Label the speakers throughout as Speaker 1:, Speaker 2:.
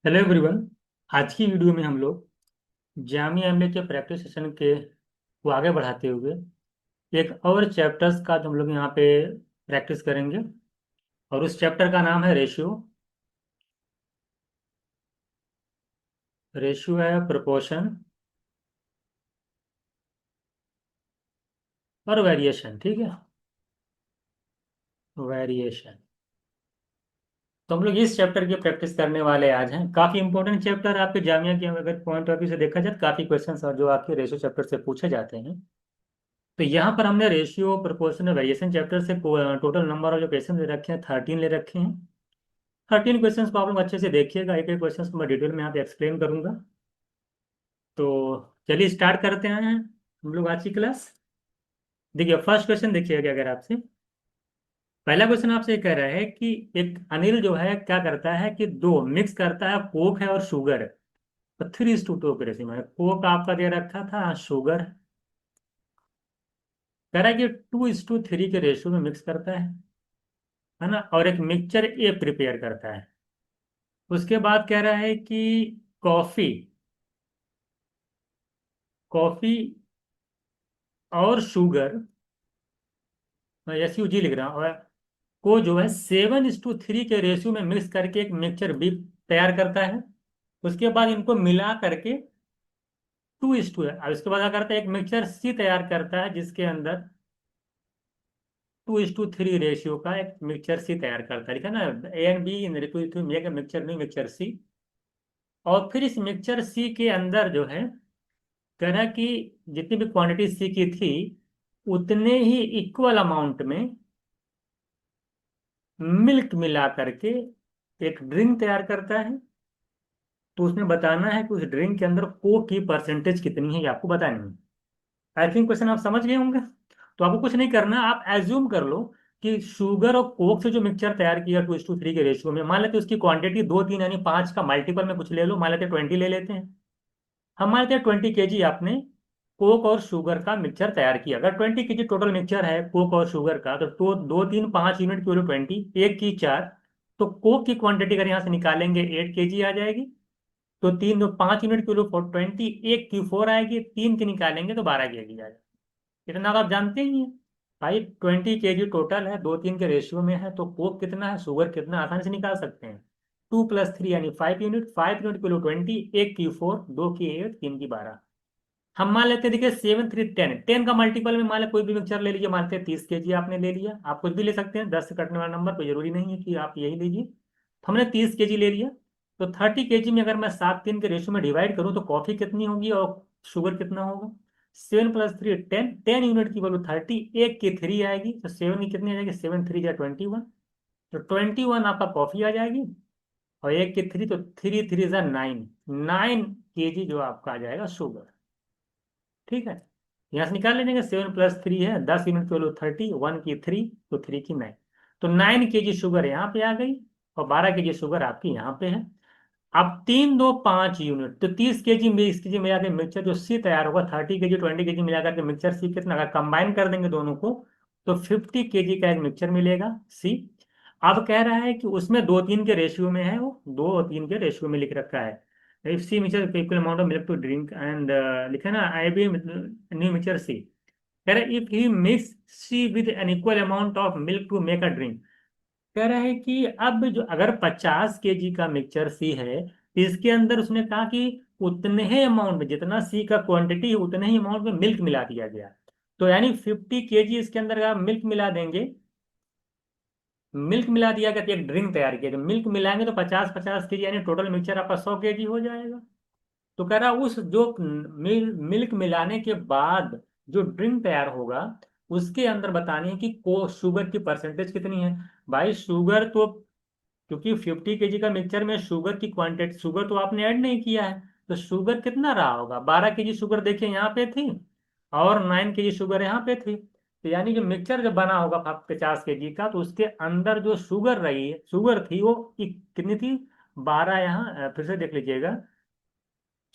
Speaker 1: Hello everyone. आज की video में हम लोग जामिया एमए के प्रैक्टिस सेशन के को आगे बढ़ाते हुए एक और चैप्टर्स का जो हम लोग यहाँ पे प्रैक्टिस करेंगे। और उस चैप्टर का नाम है रेशियो। रेशियो है प्रोपोर्शन और वेरिएशन। ठीक है, वेरिएशन। तो हम लोग इस चैप्टर की प्रैक्टिस करने वाले आज हैं। काफी इंपॉर्टेंट चैप्टर आपके जामिया के अगर पॉइंट ऑफ व्यू से देखा जाए, काफी क्वेश्चंस और जो आपके रेशियो चैप्टर से पूछे जाते हैं। तो यहाँ पर हमने रेशियो प्रोपोर्शन वेरिएशन चैप्टर से टोटल नंबर ऑफ जो क्वेश्चन ले रखे हैं 13 ले रखे हैं। 13 क्वेश्चंस को आप लोग अच्छे से देखिएगा। एक एक क्वेश्चंस को मैं डिटेल में यहाँ पे एक्सप्लेन करूंगा। तो चलिए स्टार्ट करते हैं हम लोग आज की क्लास। देखिए फर्स्ट क्वेश्चन देखिएगा। अगर आपसे पहला क्वेश्चन आपसे ये कह रहा है कि एक अनिल जो है क्या करता है कि दो मिक्स करता है, कोक है और शुगर। तो 3:2 के रेशियो में कोक आपका दे रखा था, शुगर कह रहा है कि 2:3 के रेशियो में मिक्स करता है ना। और एक मिक्सचर ए प्रिपेयर करता है। उसके बाद कह रहा है कि कॉफी कॉफी और शुगर, मैं SUG लिख रहा हूँ, और को जो है 7:3 के रेशियो में मिक्स करके एक मिक्सचर बी तैयार करता है। उसके बाद इनको मिला करके 2:2 है। अब इसके बाद क्या करता है, एक मिक्सचर सी तैयार करता है जिसके अंदर 2:3 रेशियो का एक मिक्सचर सी तैयार करता है। लिखा ना, A and B into make mixture new mixture C. और फिर इस मिक्सचर सी के अंदर जो है कह रहा है कि जितनी भी क्वांटिटी सी की थी उतने ही इक्वल अमाउंट में मिल्क मिला करके एक ड्रिंक तैयार करता है। तो उसमें बताना है कि उस ड्रिंक के अंदर कोक की परसेंटेज कितनी है, ये आपको बतानी है। आई थिंक क्वेश्चन आप समझ गए होंगे। तो आपको कुछ नहीं करना, आप एज्यूम कर लो कि शुगर और कोक से जो मिक्सचर तैयार किया 2:3 के रेशियो में, मान लेते हैं उसकी क्वांटिटी 2 3 यानी 5 का मल्टीपल में कुछ ले लो, मान लेते हैं 20 ले लेते हैं। हम मान लेते हैं 20 kg आपने कोक और शुगर का मिक्सचर तैयार किया। अगर 20 kg टोटल मिक्सचर है कोक और शुगर का, तो 2 3 5 यूनिट की वैल्यू 20, एक की 4। तो कोक की क्वांटिटी अगर यहाँ से निकालेंगे 8 kg आ जाएगी। तो 5 यूनिट की वैल्यू 20, एक की 4 आएगी, 3 की निकालेंगे तो 12 kg आएगा। इतना तो आप जानते ही हैं भाई। 20 kg टोटल है, 2 3 के रेशियो में है, तो कोक कितना है शुगर कितना आसानी से निकाल सकते हैं। 2 + 3 यानी 5 यूनिट, 5 यूनिट की वैल्यू 20, एक की 4, दो की 8, तीन की 12। हम मान लेते हैं, देखिए 7 3 10, 10 का मल्टीपल में मान ले कोई भी मिक्सचर ले लीजिए। मानते हैं 30 kg आपने ले लिया, आप कुछ भी ले सकते हैं, 10 से कटने वाला नंबर कोई जरूरी नहीं है कि आप यही लीजिए। तो हमने 30 kg ले लिया। तो 30 kg में अगर मैं 7 3 के रेशियो में डिवाइड करूं तो कॉफी कितनी होगी और शुगर कितना होगा। 7 + 3 10, 10 यूनिट की वैल्यू 30, एक की 3 आएगी, तो 7 की कितनी आ जाएगी, 7 3 = 21। तो 21 आपका कॉफी आ जाएगी। और एक की 3, तो 3 3 9, 9 kg जो आपका आ जाएगा शुगर। ठीक है, यहाँ से निकाल लेंगे। 7 + 3 है, 10 यूनिट की वैल्यू 30, वन की 3, तो 3 की 9। तो 9 kg शुगर यहाँ पे आ गई और 12 kg शुगर आपकी यहाँ पे है। अब 3 2 5 यूनिट, तो 30 kg में 20 kg मिला के मिक्सचर जो सी तैयार होगा, 30 kg 20 kg मिला करके मिक्सचर सी कितना, अगर कंबाइन कर देंगे दोनों को तो 50 kg का एक मिक्सचर मिलेगा सी। अब कह रहा है कि उसमें 2 3 के रेशियो में है, वो 2 3 के रेशियो में लिख रखा है। If C mixture equal amount of milk to drink and लिखा ना, I be new mixture C. कह रहा है if he mix C with an equal amount of milk to make a drink. कह रहा है कि अब जो अगर 50 kg का मिक्सचर सी है, तो इसके अंदर उसने कहा कि उतने ही अमाउंट में, जितना सी का क्वांटिटी है उतने ही अमाउंट में मिल्क मिला दिया गया। तो यानी 50 kg इसके अंदर अगर मिल्क मिला देंगे, मिल्क मिला दिया गया तो एक ड्रिंक तैयार किया। जब मिल्क मिलाएंगे तो 50 50 kg यानी टोटल मिक्सचर आपका 100 kg हो जाएगा। तो कह रहा उस जो मिल्क मिलाने के बाद जो ड्रिंक तैयार होगा उसके अंदर बतानी है कि को शुगर की परसेंटेज कितनी है। भाई शुगर तो, क्योंकि 50 kg का मिक्सचर में शुगर की क्वांटिटी, शुगर तो आपने ऐड नहीं किया है, तो शुगर कितना रहा होगा, 12 kg शुगर देखिए यहाँ पे थी और 9 kg शुगर यहाँ पे थी। तो यानी कि मिक्सचर जब बना होगा 50 kg का, तो उसके अंदर जो शुगर रही, शुगर थी वो कितनी थी, 12। यहाँ फिर से देख लीजिएगा,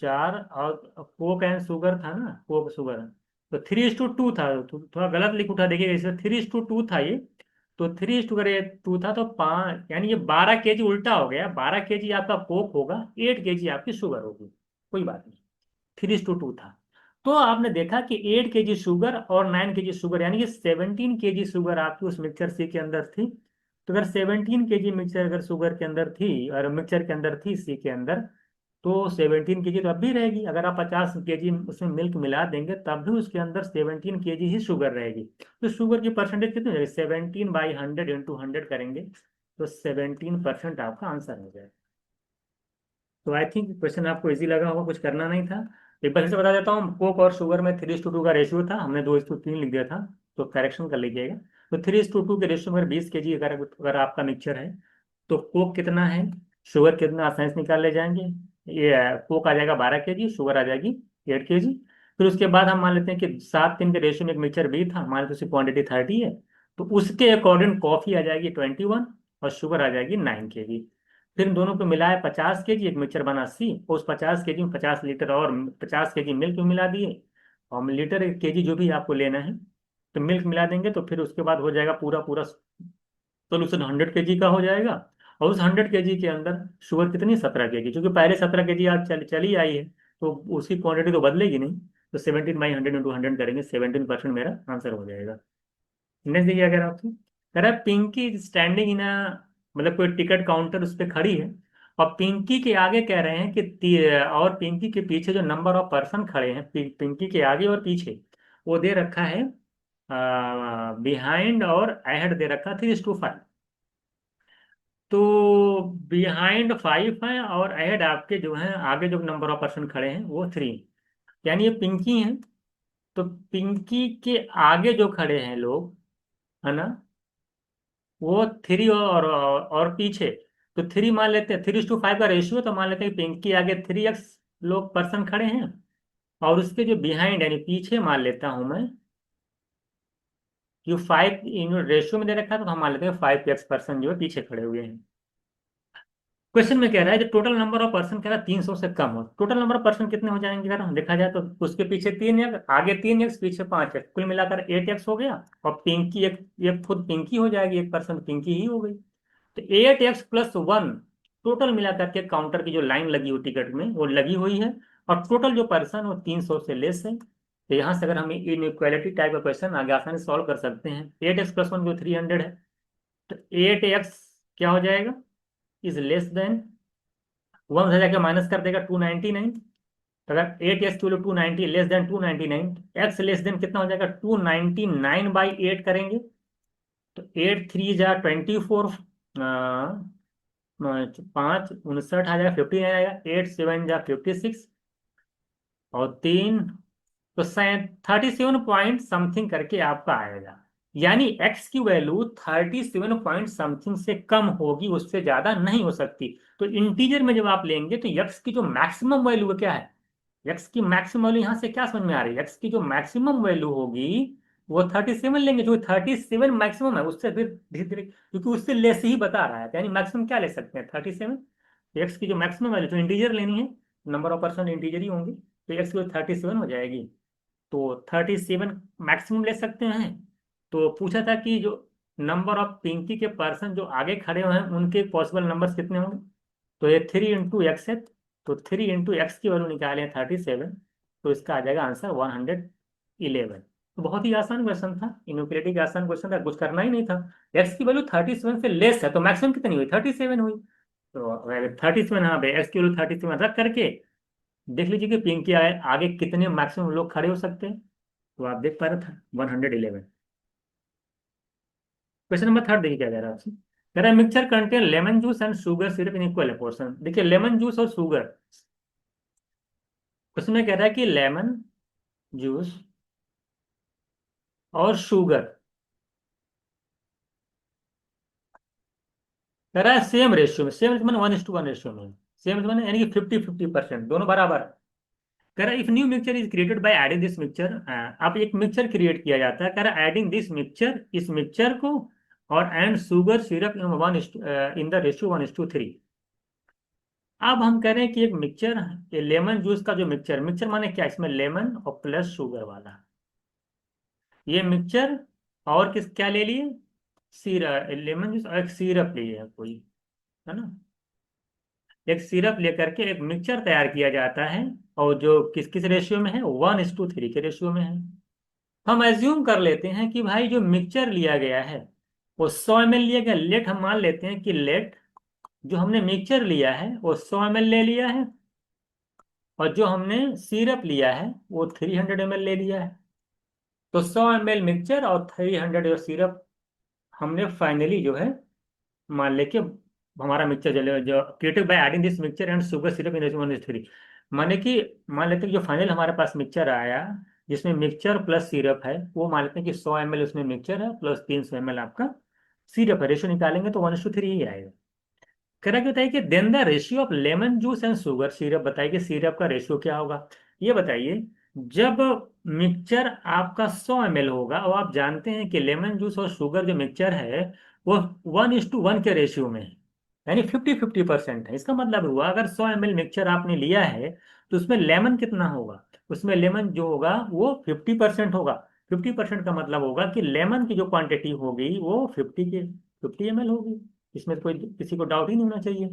Speaker 1: 4 और कोक एंड शुगर था ना, कोक शुगर, तो 3:2 था। तो थोड़ा गलत लिख उठा, देखिए इसमें 3:2 था ये। तो 3:2 था, तो 5, यानी ये 12 kg उल्टा हो गया। 12 kg आपका कोक होगा, 8 kg आपकी शुगर होगी। कोई बात नहीं, 3:2 था। तो आपने देखा कि 8 kg शुगर और 9 kg शुगर, यानी कि 17 kg शुगर आपकी उस मिक्सचर सी के अंदर थी। तो अगर 17 kg मिक्सचर अगर शुगर के अंदर थी और मिक्सचर के अंदर थी सी के अंदर, तो 17 kg तो अब भी रहेगी। अगर आप 50 kg उसमें मिल्क मिला देंगे तब भी उसके अंदर 17 kg ही शुगर रहेगी। तो शुगर की परसेंटेज कितनी हो जाएगी? 17/100 इंटू 100 करेंगे तो 17% आपका आंसर हो जाएगा। तो आई थिंक क्वेश्चन आपको इजी लगा होगा, कुछ करना नहीं था। एक बार से बता देता हूँ, कोक और शुगर में 3:2 का रेशियो था, हमने 2:3 लिख दिया था, तो करेक्शन कर लीजिएगा। तो 3:2 के रेशियो में 20 kg अगर आपका मिक्सचर है, तो कोक कितना है, शुगर कितना, आसानी से निकाल ले जाएंगे। ये कोक आ जाएगा 12 kg, शुगर आ जाएगी 8 kg। फिर उसके बाद हम मान लेते हैं कि 7:3 के रेशियो में एक मिक्सचर भी था, मान लेते हैं उसकी क्वांटिटी 30 है, तो उसके अकॉर्डिंग कॉफी आ जाएगी 21 और शुगर आ जाएगी 9 kg। फिर इन दोनों को मिलाया 50 kg, एक मिक्सचर बना सी, और उस 50 kg में 50 लीटर और 50 kg मिल्क भी मिला दिए, और लीटर 1 kg जो भी आपको लेना है तो मिल्क मिला देंगे, तो फिर उसके बाद हो जाएगा पूरा पूरा सोल्यूशन 100 kg का हो जाएगा। और उस 100 kg के अंदर शुगर कितनी, 17 kg, क्योंकि पहले 17 kg आज चली आई है, तो उसकी क्वांटिटी तो बदलेगी नहीं। तो 17/100 इंटू 100 करेंगे, 17% मेरा आंसर हो जाएगा। नेक्स्ट देखिए, अगर आपसे कह रहा है पिंकी स्टैंडिंग इन मतलब कोई टिकट काउंटर उस पर खड़ी है, और पिंकी के आगे कह रहे हैं कि और पिंकी के पीछे जो नंबर ऑफ पर्सन खड़े हैं, पिंकी के आगे और पीछे, वो दे रखा है बिहाइंड और अहेड दे रखा 3:5। तो बिहाइंड 5 है और अहेड आपके जो है आगे जो नंबर ऑफ पर्सन खड़े हैं वो 3, यानी ये पिंकी हैं। तो पिंकी के आगे जो खड़े हैं लोग, है ना, वो 3 और पीछे, तो 3 मान लेते हैं, 3:5 का रेशियो, तो मान लेते हैं कि पिंकी आगे 3x लोग पर्सन खड़े हैं, और उसके जो बिहाइंड यानी पीछे मान लेता हूं मैं कि 5 इन रेशियो में दे रखा है, तो हम मान लेते हैं 5x पर्सन जो है पीछे खड़े हुए हैं। क्वेश्चन में कह रहा है जो टोटल नंबर ऑफ पर्सन कह रहा है 300 से कम हो, टोटल नंबर ऑफ पर्सन कितने हो जाएंगे अगर हम देखा जाए तो? उसके पीछे 3x, आगे 3x, पीछे 5x, कुल मिलाकर 8x हो गया। और पिंकी एक एक खुद पिंकी हो जाएगी, एक पर्सन पिंकी ही हो गई। तो 8x+1, टोटल मिलाकर के काउंटर की जो लाइन लगी हुई टिकट में वो लगी हुई है, और टोटल जो पर्सन वो 300 से लेस है। तो यहाँ से अगर हम इनइक्वालिटी टाइप का क्वेश्चन आगे आसानी से सॉल्व कर सकते हैं। 8x+1 जो 300 है, तो 8x क्या हो जाएगा, इज लेस देन, 1 से जाके माइनस कर देगा 299। तो अगर 8x की value 290 less than 299, x less than कितना हो जाएगा, 299/8 करेंगे, तो 8×3 = 24, 5×59 आ जाएगा, 15 आ जाएगा, 8×7 = 56, और 3, तो 37 पॉइंट समथिंग करके आपका आएगा। यानी एक्स की वैल्यू 37 पॉइंट समथिंग से कम होगी, उससे ज्यादा नहीं हो सकती। तो इंटीजर में जब आप लेंगे तो एक्स की जो मैक्सिमम वैल्यू क्या है, एक्स की मैक्सिमम वैल्यू यहां से क्या समझ में आ रही है, एक्स की जो मैक्सिमम वैल्यू होगी वो 37 लेंगे, जो 37 मैक्सिमम है, उससे फिर धीरे धीरे, क्योंकि उससे लेस ही बता रहा है, तो यानी मैक्सिमम क्या ले सकते हैं, 37। एक्स की जो मैक्सिमम वैल्यू तो इंटीजर लेनी है, नंबर ऑफ पर्सन इंटीजर ही होंगे, तो एक्स की 37 हो जाएगी। तो 37 मैक्सिमम ले सकते हैं। तो पूछा था कि जो नंबर ऑफ पिंकी के पर्सन जो आगे खड़े हुए हैं उनके पॉसिबल नंबर्स कितने होंगे, तो ये 3 × x है, तो 3 × x की वैल्यू निकाले 37, तो इसका आ जाएगा आंसर 111। तो बहुत ही आसान क्वेश्चन था, इनइक्वालिटी का आसान क्वेश्चन था, कुछ करना ही नहीं था। एक्स की वैल्यू 37 से लेस है, तो मैक्सिमम कितनी हुई, 37 हुई। तो 37, हाँ भाई, एक्स की वैल्यू 37 रख करके देख लीजिए कि पिंकी आगे कितने मैक्सिमम लोग खड़े हो सकते हैं, तो आप देख पा रहे थे 111। क्वेश्चन नंबर 3 देखिए क्या कह रहा है आपसे, कह रहा है mixture contain lemon juice and sugar syrup in equal portion. देखिए लेमन जूस और शुगर, क्वेश्चन में कह रहा है कि लेमन जूस और शुगर, कह रहा है सेम रेशियो में, सेम मैंने 1:1 रेशियो में, सेम मैंने यानी कि 50-50% दोनों बराबर। कह रहा है if new mixture is created by adding this mixture, अब एक मिक्सचर क्रिएट किया जाता है, कह रहा है एडिंग दिस मिक्सचर, इस मिक्सचर को, और and sugar syrup in the ratio 1:3। अब हम कह रहे हैं कि एक मिक्सचर, ये लेमन जूस का जो मिक्सचर, मिक्सचर माने क्या, इसमें लेमन और प्लस शुगर वाला ये मिक्सचर, और किस क्या ले लिए, सिरप, लेमन जूस और एक सिरप लिए कोई, है ना। एक सिरप लेकर के एक मिक्सचर तैयार किया जाता है, और जो किस किस रेशियो में है, 1:3 के रेशियो में है। हम एज्यूम कर लेते हैं कि भाई जो मिक्सचर लिया गया है वो 100 ml लिया गया। लेट हम मान लेते हैं कि लेट जो हमने मिक्सचर लिया है वो 100 ml ले लिया है, और जो हमने सिरप लिया है वो 300 ml ले लिया है। तो 100 ml मिक्सचर और 300 सिरप हमने फाइनली जो है मान लेके हमारा मिक्सचर चलेगा, जो created by adding this mixture and sugar syrup इन 1:3। माने कि मान लेते हैं कि जो फाइनल हमारे पास मिक्सचर आया, जिसमें मिक्सचर प्लस सिरप है, वो मान लेते हैं कि 100 ml उसमें मिक्सचर है प्लस 300 ml आपका सिरप है। रेशियो निकालेंगे तो 1:3 ही आएगा। कह रहा कि बताइए कि then the ratio of lemon juice and sugar syrup, बताइए कि सिरप का रेशियो क्या होगा। ये बताइए, जब मिक्सचर आपका 100 ml होगा और आप जानते हैं कि लेमन जूस और शुगर जो मिक्सचर है वो 1:1 के रेशियो में है, यानी 50-50% है। इसका मतलब हुआ अगर 100 ml मिक्सचर आपने लिया है तो उसमें लेमन कितना होगा, उसमें लेमन जो होगा वो 50% होगा। 50% का मतलब होगा कि लेमन की जो क्वांटिटी होगी वो 50 ml होगी। इसमें तो कोई किसी को डाउट ही नहीं होना चाहिए।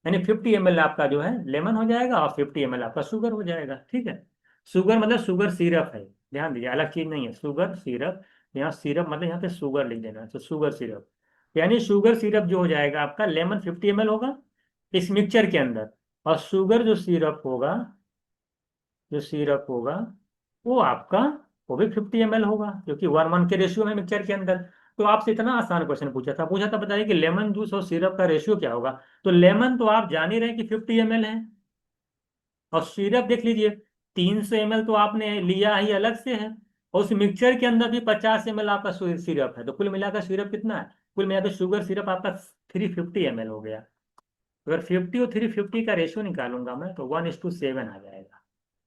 Speaker 1: यानी 50 ml आपका जो है लेमन हो जाएगा और 50 ml आपका शुगर हो जाएगा, ठीक है। शुगर मतलब शुगर सिरप है, ध्यान दीजिए, अलग चीज नहीं है, शुगर सिरप। यहाँ सिरप मतलब यहाँ पे शुगर लिख देना, तो शुगर सिरप, यानी शुगर सिरप जो हो जाएगा आपका, लेमन 50 ml होगा इस मिक्सचर के अंदर, और शुगर जो सिरप होगा, जो सिरप होगा वो आपका, वो भी 50 ml होगा, क्योंकि 1:1 के रेशियो में मिक्सचर के अंदर। तो आपसे इतना आसान क्वेश्चन पूछा था बताइए कि लेमन जूस और सिरप का रेशियो क्या होगा। तो लेमन तो आप जान ही रहे हैं कि 50 ml है, और सिरप देख लीजिए 300 ml तो आपने लिया ही अलग से है, और उस मिक्सचर के अंदर भी 50 ml आपका सिरप है। तो कुल मिलाकर सिरप कितना है, कुल मिलाकर शुगर सिरप आपका 350 ml हो गया। अगर 50 और 350 का रेशियो निकालूंगा मैं तो 1:7 आ जाएगा।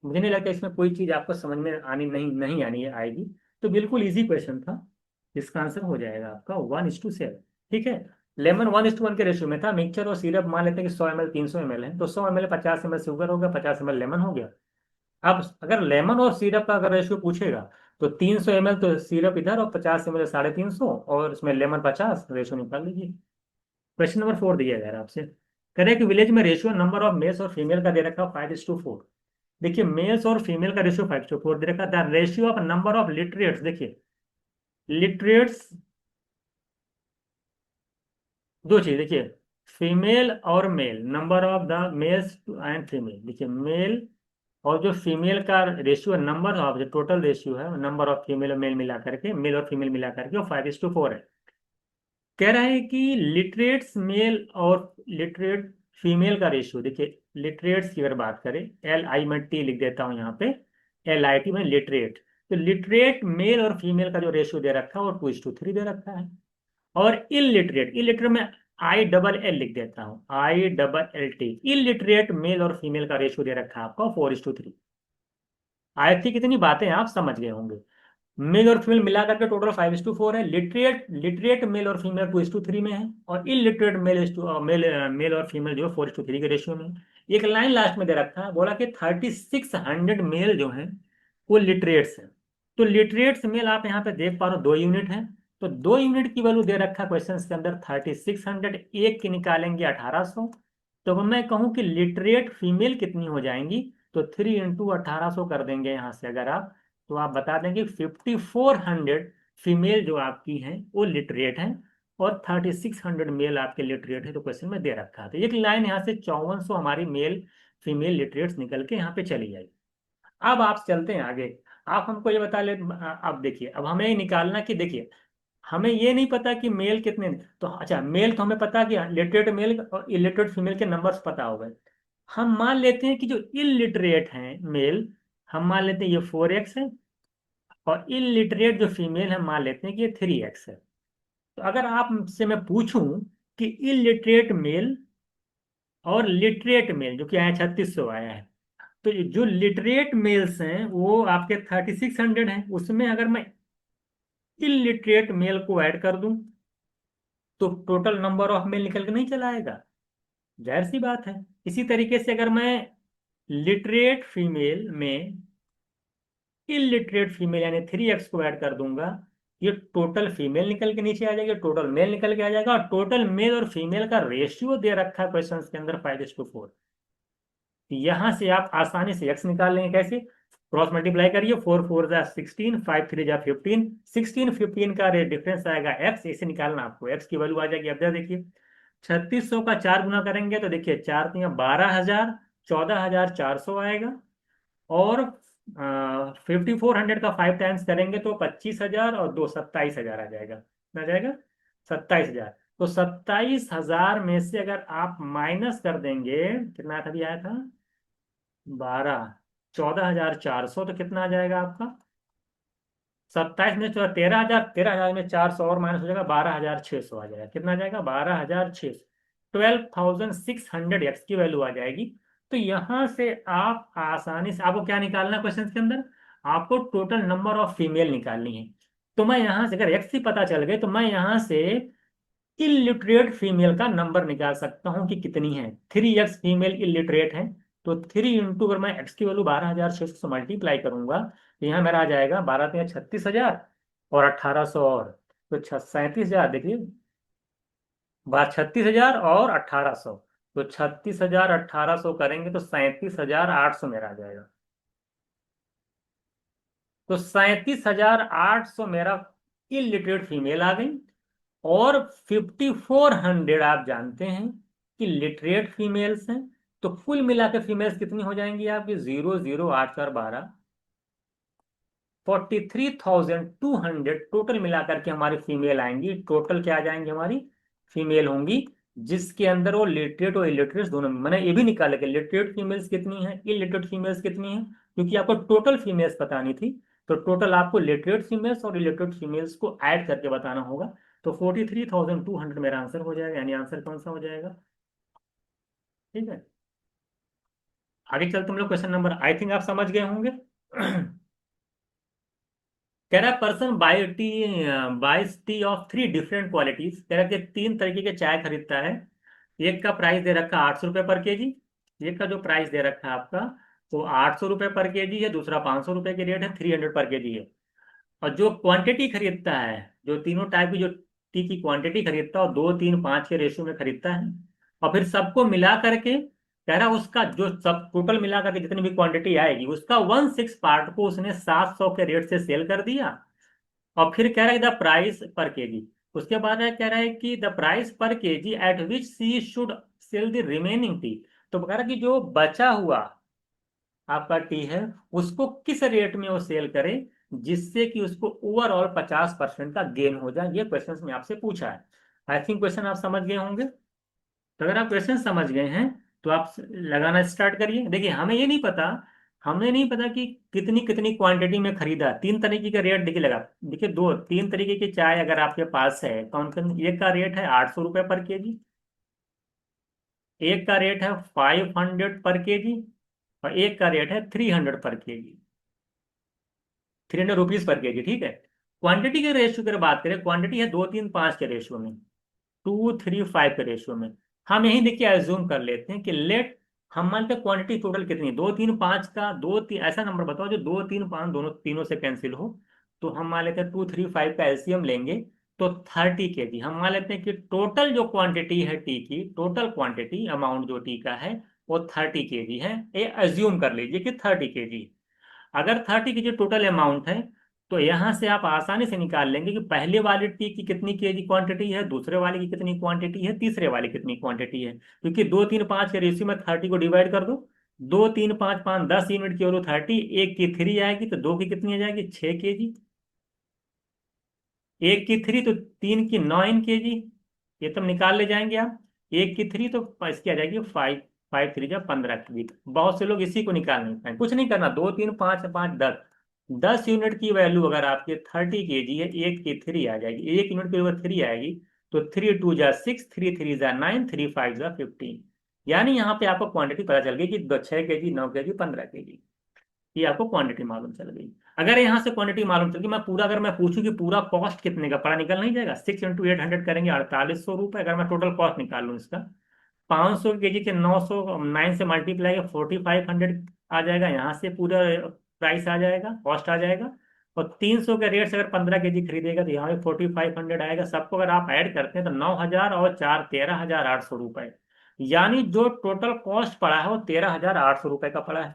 Speaker 1: मुझे नहीं लगता इसमें कोई चीज आपको समझ में आनी नहीं नहीं आनी है आएगी। तो बिल्कुल इजी क्वेश्चन था। इसका आंसर हो जाएगा आपका 1:7, ठीक है। लेमन 1:1 के रेशियो में था, मिक्सचर और सिरप मान लेते हैं कि 100 ml 300 ml है, तो 100 ml 50 ml शुगर हो गया, 50 ml लेमन हो गया। अब अगर लेमन और सिरप का अगर रेशियो पूछेगा तो 300 ml तो सिरप इधर और 50 ml 350, और इसमें लेमन 50, रेशियो निकाल लीजिए। क्वेश्चन नंबर 4 दिया गया है आपसे, करें कि विलेज में रेशियो नंबर ऑफ मेल्स और फीमेल का दे रखा 5:4। देखिए मेल्स और फीमेल का रेशियो 5:4 दे रखा, the ratio of number of literates, देखिए लिटरेट्स दो चीज देखिए, फीमेल और male, number of the males and female, देखिए मेल और जो फीमेल का रेशियो, नंबर ऑफ जो टोटल रेशियो है नंबर ऑफ फीमेल और मेल मिला करके, मेल और फीमेल मिला करके वो 5:4 है। कह रहा है कि लिटरेट्स मेल और लिटरेट फीमेल का रेशियो, देखिए लिटरेट्स की अगर बात करें, LIT लिख देता हूं यहाँ पे, LIT में लिटरेट, तो लिटरेट मेल और फीमेल का जो रेशियो दे रखा है वो 2:3 दे रखा है। और इलिटरेट, इलिटरेट में ILL लिख देता हूँ, ILLT, इलिटरेट मेल और फीमेल का रेशियो दे रखा है आपका 4:3। आई थिंक कितनी बातें आप समझ गए होंगे। मेल और फीमेल मिला करके टोटल 5:4 है। लिटरेट लिटरेट मेल और फीमेल 2:3 में है, और इलिटरेट मेल मेल मेल और फीमेल जो है 4:3 के रेशियो में है। एक लाइन लास्ट में दे रखा है, बोला कि 3600 मेल जो है वो लिटरेट्स है। तो लिटरेट्स मेल आप यहाँ पे देख पा रहे हो 2 यूनिट है, तो 2 यूनिट की वैल्यू दे रखा है क्वेश्चन के अंदर 3600, एक की निकालेंगे 1800। तो अगर मैं कहूँ कि लिटरेट फीमेल कितनी हो जाएंगी, तो 3 × 1800 कर देंगे यहाँ से अगर आप, तो आप बता देंगे 5400 फीमेल जो आपकी हैं वो लिटरेट हैं, और 3600 मेल आपके लिटरेट है। तो क्वेश्चन में दे रखा है, तो एक लाइन यहाँ से 5400 हमारी मेल फीमेल लिटरेट्स निकल के यहाँ पे चली जाएगी। अब आप चलते हैं आगे, आप हमको ये बता ले, अब देखिए अब हमें ये निकालना कि देखिए हमें ये नहीं पता कि मेल कितने, तो अच्छा मेल तो हमें पता कि लिटरेट मेल और इलिटरेट फीमेल के नंबर्स पता हो गए। हम मान लेते हैं कि जो इलिटरेट हैं मेल, हम मान लेते हैं ये 4x है, और इलिटरेट जो फीमेल है मान लेते हैं कि ये 3x है। तो अगर आपसे मैं पूछूं कि इलिटरेट मेल और लिटरेट मेल जो कि आया 3600 आया है, तो जो लिटरेट मेल्स हैं वो आपके 3600 हैं, उसमें अगर मैं इलिटरेट मेल को ऐड कर दूं तो टोटल नंबर ऑफ मेल निकल के नहीं चला आएगा, जाहिर सी बात है। इसी तरीके से अगर मैं लिटरेट फीमेल में इलिटरेट फीमेल यानी 3x को ऐड कर दूंगा ये टोटल फीमेल निकल के नीचे आ जाएगी, टोटल मेल निकल के आ जाएगा, और टोटल मेल और फीमेल का रेशियो दे रखा है क्वेश्चन के अंदर 5:4। यहां से आप आसानी से एक्स निकाल लेंगे। कैसे? क्रॉस मल्टीप्लाई करिए, 4 4 जा 16, 5 3 जा 15, 16 15 का रेट डिफरेंस आएगा एक्स, इसे निकालना आपको, एक्स की वैल्यू आ जाएगी। अब देखिए 3600 का 4 गुना करेंगे तो देखिए 4 × 3 = 12,000, 14,400 आएगा। और 5400 का 5 टाइम्स करेंगे तो 25,000, और 27,000 आ जाएगा। कितना आ जाएगा? 27,000। तो 27,000 में से अगर आप माइनस कर देंगे, कितना था भी आया था? 12, 14,400, तो कितना आ जाएगा आपका? 27 में 13,000, 13,000 में 400 और माइनस हो जाएगा, 12,600 आ जाएगा। कितना आ जाएगा? 12,600। 12,600 एक्स की वैल्यू आ जाएगी। तो यहां से आप आसानी से, आपको क्या निकालना है क्वेश्चन के अंदर? आपको टोटल नंबर ऑफ फीमेल निकालनी है। तो मैं यहां से, अगर एक्स ही पता चल गए, तो मैं यहां से इलिटरेट फीमेल का नंबर निकाल सकता हूं कि कितनी है। 3x फीमेल इलिटरेट है। तो 3 अगर मैं एक्स की वैल्यू 12,600 से मल्टीप्लाई करूंगा, तो यहाँ मेरा आ जाएगा 12×3 = 36,000, और 1,800 और, तो 37,000। देखिए, 36,000 और 1,800, तो 36,000 1,800 करेंगे तो 37,800 मेरा आ जाएगा। तो 37,800 मेरा इलिटरेट फीमेल आ गई। और 5,400 आप जानते हैं कि लिटरेट फीमेल्स हैं। तो कुल मिला के फीमेल्स कितनी हो जाएंगी आपकी? 0 0 8 4 12, 43,200 टोटल मिलाकर के हमारी फीमेल आएंगी। टोटल क्या आ जाएंगी? हमारी फीमेल होंगी, जिसके अंदर वो लिटरेट और इलिटरेट दोनों। मैंने ये भी निकाला कि लिटरेट फीमेल्स कितनी है, इलिटरेट फीमेल्स कितनी है, क्योंकि आपको टोटल फीमेल्स बतानी थी। तो टोटल आपको लिटरेट फीमेल्स और इलिटरेट फीमेल्स को ऐड करके बताना होगा। तो 43,200 मेरा आंसर हो जाएगा, यानी आंसर कौन सा हो जाएगा? ठीक है। आगे चलते हम लोग क्वेश्चन नंबर, आई थिंक आप समझ गए होंगे। कह रहा है पर्सन बाइस टी ऑफ 3 डिफरेंट क्वालिटीज। कह रहा है कि 3 तरीके के चाय खरीदता है। एक का प्राइस दे रखा 800 रुपये पर केजी। एक का जो प्राइस दे रखा है आपका, वो 800 रुपये पर केजी है। दूसरा 500 रुपये की रेट है, 300 पर केजी है। और जो क्वांटिटी खरीदता है, जो तीनों टाइप की जो टी की क्वांटिटी खरीदता है, और 2 3 5 के रेशियो में खरीदता है। और फिर सबको मिला करके कह रहा है उसका जो सब टोटल मिला करके जितनी भी क्वांटिटी आएगी, उसका 1/6 पार्ट को उसने 700 के रेट से सेल कर दिया। और फिर कह रहा है द प्राइस पर केजी। उसके बाद कह रहा है कि the price per kg at which C should sell the remaining tea. तो कह रहा है कि जो बचा हुआ आपका टी है, उसको किस रेट में वो सेल करे, जिससे कि उसको ओवरऑल 50% का गेन हो जाए। ये क्वेश्चन में आपसे पूछा है। आई थिंक क्वेश्चन आप समझ गए होंगे। तो अगर आप क्वेश्चन समझ गए हैं, तो आप लगाना स्टार्ट करिए। देखिए, हमें नहीं पता कि कितनी कितनी क्वांटिटी में खरीदा। 3 तरीके का रेट देखिए लगा। देखिए, 3 तरीके की चाय अगर आपके पास है, कौन कौन? एक का रेट है 800 रुपये पर केजी, एक का रेट है 500 पर केजी, और एक का रेट है 300 पर केजी, 300 रुपीज पर केजी। ठीक है। क्वांटिटी के रेशियो की अगर बात करें, क्वांटिटी है 2 3 5 के रेशियो में, 2 3 5 के रेशियो में। हम यही देखिए एज्यूम कर लेते हैं कि लेट, हम मानते हैं क्वांटिटी टोटल कितनी है, 2 3 5 का, 2 3 ऐसा नंबर बताओ जो 2 3 5 दोनों तीनों से कैंसिल हो। तो हम मान लेते हैं 2 3 5 का एलसीएम लेंगे, तो 30 केजी। हम मान लेते हैं कि टोटल जो क्वांटिटी है टी की, टोटल क्वांटिटी अमाउंट जो टी का है, वो 30 केजी है। ये एज्यूम कर लीजिए कि 30 केजी। अगर 30 केजी टोटल अमाउंट है, तो यहां से आप आसानी से निकाल लेंगे कि पहले वाले टी की कितनी केजी क्वांटिटी है, दूसरे वाले की कितनी क्वांटिटी है, तीसरे वाले की कितनी क्वांटिटी है। क्योंकि 2 3 5 के रेशियो में 30 को डिवाइड कर दो। 2 3 5 5 10 यूनिट की और 30, एक की 3 आएगी, तो दो की कितनी आ जाएगी? 6 केजी। एक की 3 तो 3 की 9 केजी। ये तो निकाल ले जाएंगे आप। एक की 3 तो इसकी आ जाएगी 5, 5 3 जा 15 केजी। बहुत से लोग इसी को निकाल नहीं पाए। कुछ नहीं करना, 2 3 5 5 10, 10 यूनिट की वैल्यू अगर आपके 30 केजी है, एक की 3 आ जाएगी, एक यूनिट की वैल्यू 3 आएगी। तो 3 2 जा 6, 3 3 जा 9, 3 5 जा 15। यानी यहाँ पे आपको क्वांटिटी पता चल गई कि 6 केजी, 9 केजी, 15 केजी। ये आपको क्वांटिटी मालूम चल गई। अगर यहाँ से क्वांटिटी मालूम चल गई, अगर मैं पूछूं कि पूरा कॉस्ट कितने का पड़ा, निकल नहीं जाएगा। 6 × 800 करेंगे 4800 रुपये। अगर मैं टोटल कॉस्ट निकाल लूँ इसका, 500 केजी के 900 9 से मल्टीप्लाई 4500 आ जाएगा। यहाँ से पूरा प्राइस आ जाएगा, कॉस्ट आ जाएगा। और 300 के रेट से अगर 15 kg खरीदेगा तो यहाँ पे 4500 आएगा। सबको अगर आप ऐड करते हैं तो 9000 और 4 13,800 रुपये, यानी जो टोटल कॉस्ट पड़ा है वो 13,800 रुपये का पड़ा है।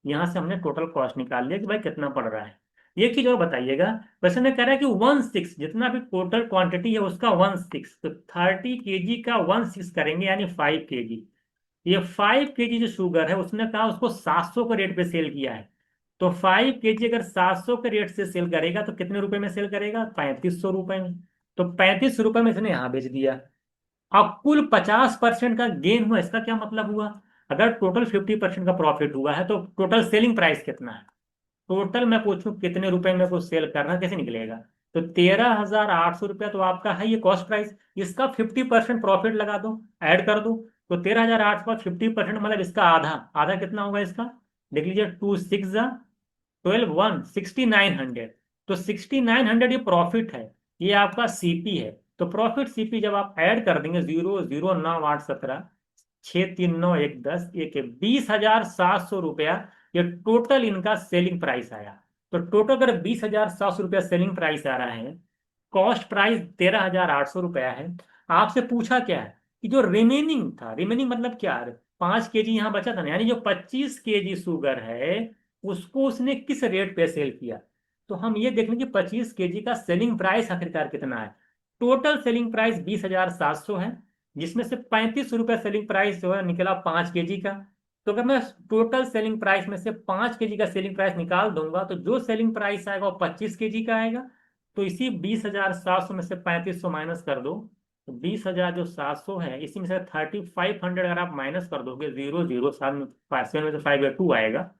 Speaker 1: यहाँ से हमने टोटल कॉस्ट निकाल लिया कि भाई कितना पड़ रहा है। एक चीज और बताइएगा, वैसे ने कह रहा है कि 1/6 जितना भी टोटल क्वांटिटी है उसका 1/6, तो 30 kg का 1/6 करेंगे यानी 5 kg। ये 5 kg जो शुगर है उसने कहा उसको 700 के रेट पे सेल किया है। तो 5 kg अगर 700 के रेट से सेल करेगा तो कितने रुपए में सेल करेगा? 3500 रुपए में। तो 35 रुपए में इसने यहाँ बेच दिया। अब कुल 50% का गेन हुआ, इसका क्या मतलब हुआ? अगर टोटल 50% का प्रॉफिट हुआ है तो टोटल सेलिंग प्राइस कितना है? टोटल मैं पूछूं कितने रुपए में को सेल करना है, कैसे निकलेगा? तो 13,800 रुपया तो आपका है ये कॉस्ट प्राइस। इसका 50% प्रॉफिट लगा दो, ऐड कर दो। तो 13,800 50% मतलब इसका आधा। आधा कितना होगा इसका? देख लीजिए, 2 6 12 1 6900। तो 6900 ये प्रॉफिट है, ये आपका सीपी है। तो प्रॉफिट सीपी जब आप ऐड कर देंगे, 0 0 9 8 17 6 3 9 1 10 1 20,700 रुपया, ये टोटल इनका सेलिंग प्राइस आया। तो टोटल अगर 20,700 रुपया सेलिंग प्राइस आ रहा है, कॉस्ट प्राइस 13,800 रुपया है। आपसे पूछा क्या है कि जो रिमेनिंग था, रिमेनिंग मतलब क्या है, 5 kg यहाँ बचा था ना, यानी जो 25 kg शुगर है उसको उसने किस रेट पे सेल किया। तो हम ये देख लें कि 25 kg का सेलिंग प्राइस आखिरकार कितना है। टोटल सेलिंग प्राइस 20,700 है, जिसमें से 35 रुपया सेलिंग प्राइस जो है निकला 5 kg का। तो अगर मैं टोटल सेलिंग प्राइस में से 5 kg का सेलिंग प्राइस निकाल दूंगा तो जो सेलिंग प्राइस आएगा वो 25 kg का आएगा। तो इसी 20,700 में से 3500 माइनस कर दो, तो 20,000 जो 700 है इसी में से 3500 अगर आप माइनस कर दोगे, 0 0 7 में से 5 आएगा,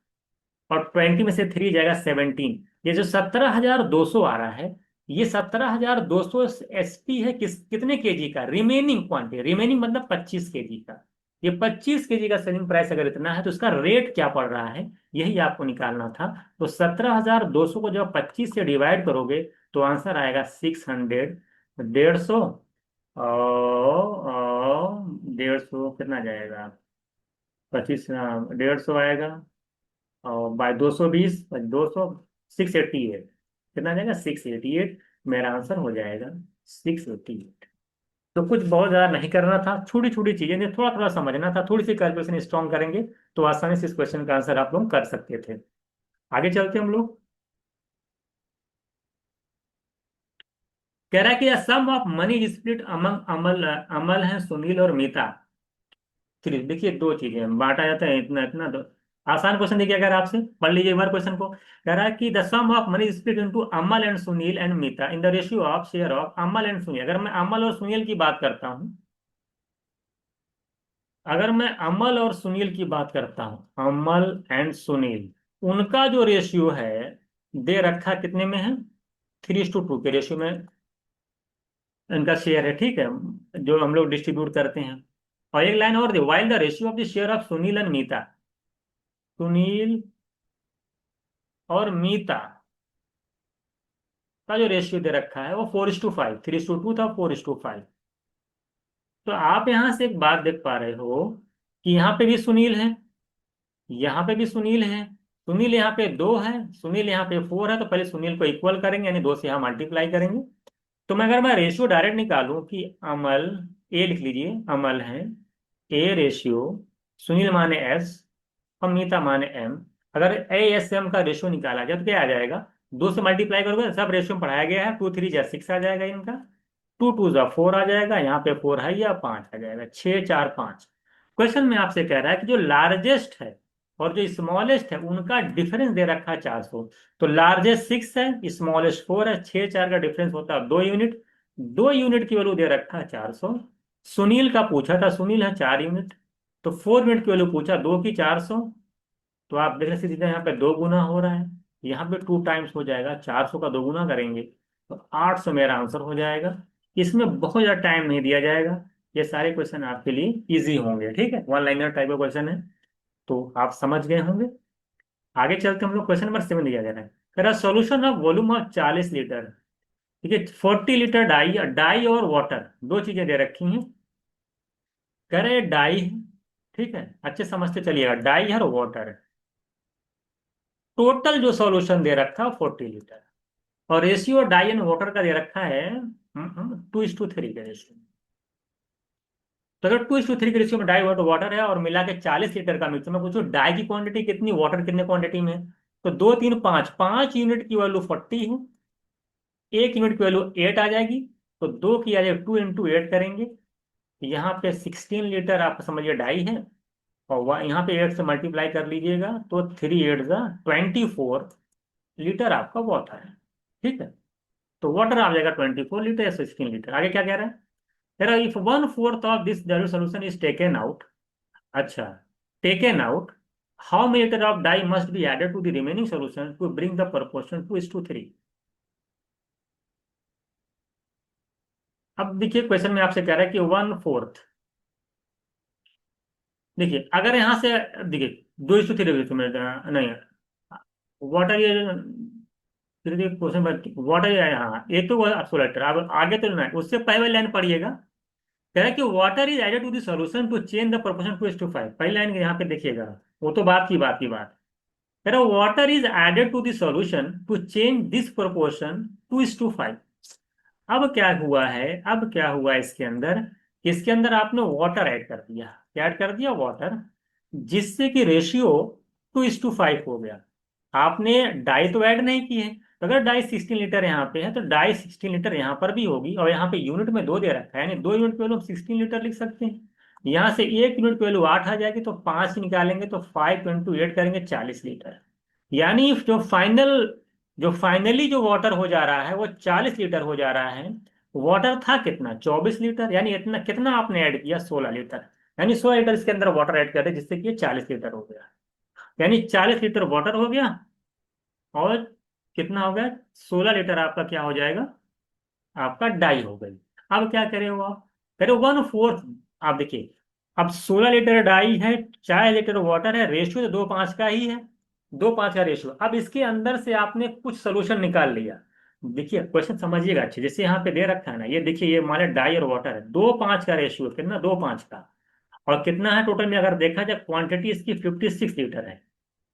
Speaker 1: और 20 में से 3 जाएगा 17। ये जो 17,200 आ रहा है, ये 17,200 एसपी है कितने केजी का? रिमेनिंग क्वांटिटी, रिमेनिंग मतलब 25 kg का। ये 25 kg का सेलिंग प्राइस अगर इतना है तो इसका रेट क्या पड़ रहा है, यही आपको निकालना था। तो 17,200 को जब 25 से डिवाइड करोगे तो आंसर आएगा 600। 150, और 150 कितना जाएगा? 150 आएगा, और बाय 220, 688 कितना आ जाएगा? 688। मेरा आंसर हो जाएगा 688। तो कुछ बहुत ज्यादा नहीं करना था, छोटी छोटी चीजें थी, थोड़ा थोड़ा समझना था, थोड़ी सी कैलकुलेशन स्ट्रॉन्ग करेंगे तो आसानी से इस क्वेश्चन का आंसर आप लोग कर सकते थे। आगे चलते हम लोग। कह रहा है कि सम ऑफ मनी स्प्लिट अमंग अमल, अमल है सुनील और मीता। चलिए देखिए, दो चीजें बांटा जाता है, इतना इतना तो आसान क्वेश्चन देखिए, अगर आपसे पढ़ लीजिए एक बार क्वेश्चन को। कह रहा है कि the sum of money split into Amal and Sunil and Meeta in the ratio of share of Amal and Sunil. अगर मैं अमल और सुनील की बात करता हूँ, अगर मैं अमल और सुनील की बात करता हूँ, अमल एंड सुनील, उनका जो रेशियो है दे रखा कितने में है? 3:2 के रेशियो में इनका शेयर है, ठीक है, जो हम लोग डिस्ट्रीब्यूट करते हैं। और एक लाइन और दे, while the ratio of the share of Sunil and Meeta, Sunil और मीता का जो रेशियो दे रखा है वो 4:5, 3:2 था, 4:5। तो आप यहां से एक बात देख पा रहे हो कि यहाँ पे भी सुनील है, यहाँ पे भी सुनील है। सुनील यहाँ पे 2 है, सुनील यहाँ पे 4 है, तो पहले सुनील को इक्वल करेंगे यानी 2 से यहाँ मल्टीप्लाई करेंगे। तो मैं अगर मैं रेशियो डायरेक्ट निकालूं कि अमल, ए लिख लीजिए, अमल है ए रेशियो, सुनील माने एस, और मीता माने एम। अगर ए एस एम का रेशियो निकाला जाए तो क्या आ जाएगा? 2 से मल्टीप्लाई करोगे, सब रेशियो में पढ़ाया गया है, 2 3 जा 6 आ जाएगा इनका, 2 2 जा 4 आ जाएगा, यहाँ पे 4 है या 5 आ जाएगा, 6 4 5। क्वेश्चन में आपसे कह रहा है कि जो लार्जेस्ट है और जो स्मॉलेस्ट है उनका डिफरेंस दे रखा है 400। तो लार्जेस्ट 6 है, स्मॉलेस्ट 4 है, 6 4 का डिफरेंस होता है 2 यूनिट। 2 यूनिट की वैल्यू दे रखा है 400। सुनील का पूछा था, सुनील है 4 यूनिट, तो 4 यूनिट की वैल्यू पूछा 2 की 400। तो आप देख रहे सीधे यहाँ पे 2 गुना हो रहा है, यहाँ पे 2 टाइम्स हो जाएगा, 400 का 2 गुना करेंगे तो 800 मेरा आंसर हो जाएगा। इसमें बहुत ज़्यादा टाइम नहीं दिया जाएगा, ये सारे क्वेश्चन आपके लिए इजी होंगे, ठीक है, वन लाइनर टाइप का क्वेश्चन है, तो आप समझ गए होंगे। आगे चलते हम लोग, क्वेश्चन नंबर 7 दिया जा रहा है। कह रहा solution of volume of 40 litre, ठीक है, 40 लीटर डाई, डाई और वाटर दो चीजें दे रखी हैं। कह रहे डाई है, ठीक है, अच्छे समझते चलिएगा, डाई है और वाटर है। टोटल जो सॉल्यूशन दे रखा है 40 लीटर। और रेशियो डाई एंड वाटर का दे रखा है 2:3 का रेशियो। तो अगर 2:3 के रेशियो में डाई वाटर वाटर है और मिला के 40 लीटर का मिक्सर, मैं पूछूं डाई की क्वांटिटी कितनी, वाटर कितने क्वांटिटी में है? तो 2 3 5, 5 यूनिट की वैल्यू 40 है, 1 यूनिट की वैल्यू 8 आ जाएगी। तो दो की आ जाएगी, 2 × 8 करेंगे तो यहाँ पे 16 लीटर आपको समझिए डाई है, और यहाँ पे 8 से मल्टीप्लाई कर लीजिएगा तो 3 8 × 24 लीटर आपका वाटर है। ठीक है, तो वाटर आ जाएगा 24 लीटर या 16 लीटर। आगे क्या कह रहा है? कह रहा है if 1/4 of this dilute solution is taken out. अच्छा, taken out, how many litre of dye must be added to the remaining solution to bring the proportion 2:3। अब देखिए क्वेश्चन में आपसे कह रहा है कि 1/4, देखिए अगर यहां से, देखिए 2:3 नहीं, वाटर ये, फिर देखिए क्वेश्चन वाटर ये, हाँ ये तो सोलेटर, अब आगे तो नहीं, उससे पहले लाइन पढ़िएगा। कह रहा है कि water is added to the solution to change the proportion 2:5। पहली लाइन यहाँ पे देखिएगा, वो तो बात की बात। कह रहा water is added to the solution to change this proportion 2:5। अब क्या हुआ है, अब क्या हुआ इसके अंदर, इसके अंदर आपने वाटर ऐड कर दिया, क्या ऐड कर दिया, वाटर, जिससे कि रेशियो 2:5 हो गया। आपने डाई तो ऐड नहीं की है, तो अगर डाई 16 लीटर यहाँ पे है तो डाई 16 लीटर यहाँ पर भी होगी, और यहाँ पे यूनिट में दो दे रखा है, यानी 2 यूनिट पे वैल्यू हम 16 लीटर लिख सकते हैं। यहाँ से 1 यूनिट पे वैल्यू 8 आ जाएगी, तो 5 निकालेंगे तो 5 × 8 करेंगे 40 लीटर। यानी जो फाइनली जो वाटर हो जा रहा है वो 40 लीटर हो जा रहा है। वाटर था कितना, 24 लीटर, यानी इतना कितना आपने ऐड किया, 16 लीटर। यानी 16 लीटर इसके अंदर वाटर ऐड कर दे, जिससे कि ये 40 लीटर हो गया। यानी 40 लीटर वाटर हो गया, और कितना हो गया, 16 लीटर आपका क्या हो जाएगा, आपका डाई हो गई। अब क्या करे हो आप, करे 1/4। आप देखिए, अब 16 लीटर डाई है, 4 लीटर वाटर है, रेशियो तो 2:5 का ही है, 2:5 का रेशियो। अब इसके अंदर से आपने कुछ सोल्यूशन निकाल लिया। देखिए क्वेश्चन समझिएगा अच्छे, जैसे यहाँ पे दे रखा है ना, ये देखिए ये मान डाई और वाटर है, 2:5 का रेशियो, कितना, 2:5 का। और कितना है टोटल में, अगर देखा जाए क्वांटिटी इसकी 56 लीटर है।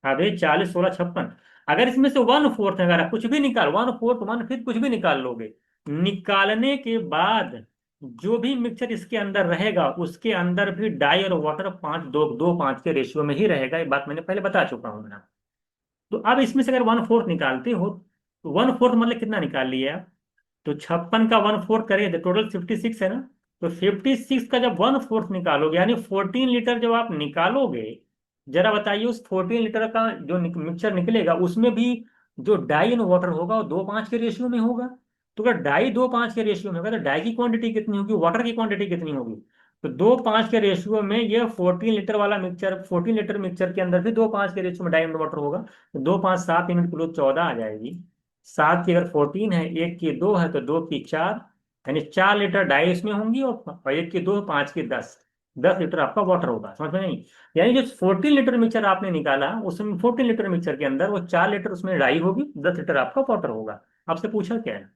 Speaker 1: अब ये 40 16 56, अगर इसमें से 1/4 है, अगर आप कुछ भी निकाल, 1/4 1/5 कुछ भी निकाल लोगे, निकालने के बाद जो भी मिक्सचर इसके अंदर रहेगा उसके अंदर भी डाई और वाटर 5:2 2:5 के रेशियो में ही रहेगा। ये बात मैंने पहले बता चुका हूं ना। तो अब इसमें से अगर 1/4 निकालते हो, तो 1/4 मतलब कितना निकाल लिए आप, तो 56 का 1/4 करें तो टोटल 56 है ना। तो 56 का जब 1/4 निकालोगे, यानी 14 लीटर जब आप निकालोगे, जरा बताइए उस 14 लीटर का जो मिक्सचर निकलेगा उसमें भी जो डाई एंड वाटर होगा वो 2:5 के रेशियो में होगा। तो अगर डाई 2:5 के रेशियो में होगा तो डाई की क्वांटिटी कितनी होगी, वाटर की क्वांटिटी कितनी होगी, तो 2:5 के रेशियो में ये 14 लीटर वाला मिक्सचर, 14 लीटर मिक्सचर के अंदर भी 2:5 के रेशियो में डाई एंड वाटर होगा। तो 2 5 7 यूनिट किलो 14 आ जाएगी। 7 की अगर 14 है, एक की 2 है, तो 2 की 4, यानी 4 लीटर डाई इसमें होंगी, और एक की 2, 5 की 10, 10 लीटर आपका वाटर होगा। समझ में नहीं? यानी जो 14 लीटर मिक्सचर आपने निकाला उसमें 14 लीटर मिक्सचर के अंदर वो 4 लीटर उसमें डाई होगी, 10 लीटर आपका वाटर होगा। आपसे पूछा क्या है?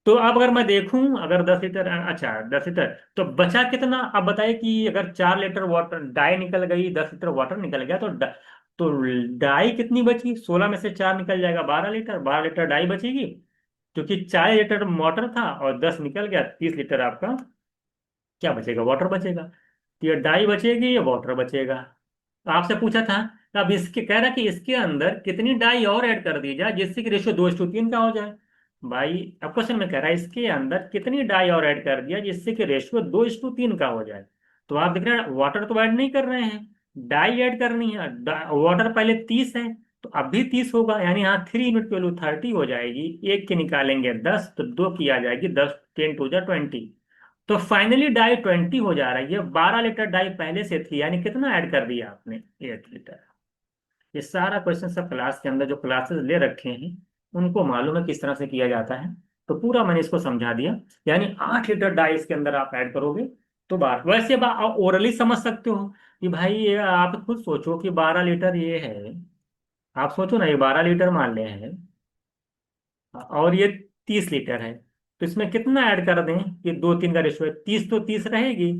Speaker 1: तो अब अगर मैं देखूं, अगर 10 लीटर, अच्छा 10 लीटर, तो बचा कितना, अब बताइए कि अगर 4 लीटर वाटर डाई निकल गई, 10 लीटर वाटर निकल गया, तो डाई कितनी बची, 16 में से 4 निकल जाएगा, 12 लीटर, 12 लीटर डाई बचेगी, क्योंकि 40 लीटर वाटर था और 10 निकल गया, 30 लीटर आपका क्या बचेगा, वाटर बचेगा। तो ये डाई बचेगी, ये वाटर बचेगा। तो आपसे पूछा था, तो अब इसके कह रहा है कि इसके अंदर कितनी डाई और ऐड कर दी जाए जिससे कि रेशियो 2:3 का हो जाए। भाई अब क्वेश्चन में कह रहा है इसके अंदर कितनी डाई और ऐड कर दिया जिससे कि रेशियो 2:3 का हो जाए। तो आप देख रहे हैं वाटर तो ऐड नहीं कर रहे हैं, डाई ऐड करनी है। वाटर पहले 30 है, तो अब भी 30 होगा, यानी यहाँ 3 यूनिट की वैल्यू 30 हो जाएगी। एक की निकालेंगे 10, तो दो की आ जाएगी 10, 10 2 20। तो फाइनली डाई 20 हो जा रही है, 12 लीटर डाई पहले से थी, यानी कितना ऐड कर दिया आपने, 8 लीटर। ये सारा क्वेश्चन सब क्लास के अंदर जो क्लासेस ले रखे हैं उनको मालूम है किस तरह से किया जाता है। तो पूरा मैंने इसको समझा दिया। यानी 8 लीटर डाई इसके अंदर आप ऐड करोगे, तो बात वैसे ओरली समझ सकते हो कि भाई ये आप खुद सोचो कि 12 लीटर ये है, आप सोचो ना, ये 12 लीटर मान ले हैं, और ये 30 लीटर है, तो इसमें कितना ऐड कर दें कि 2 3 का रेशियो है, 30 तो 30 रहेगी,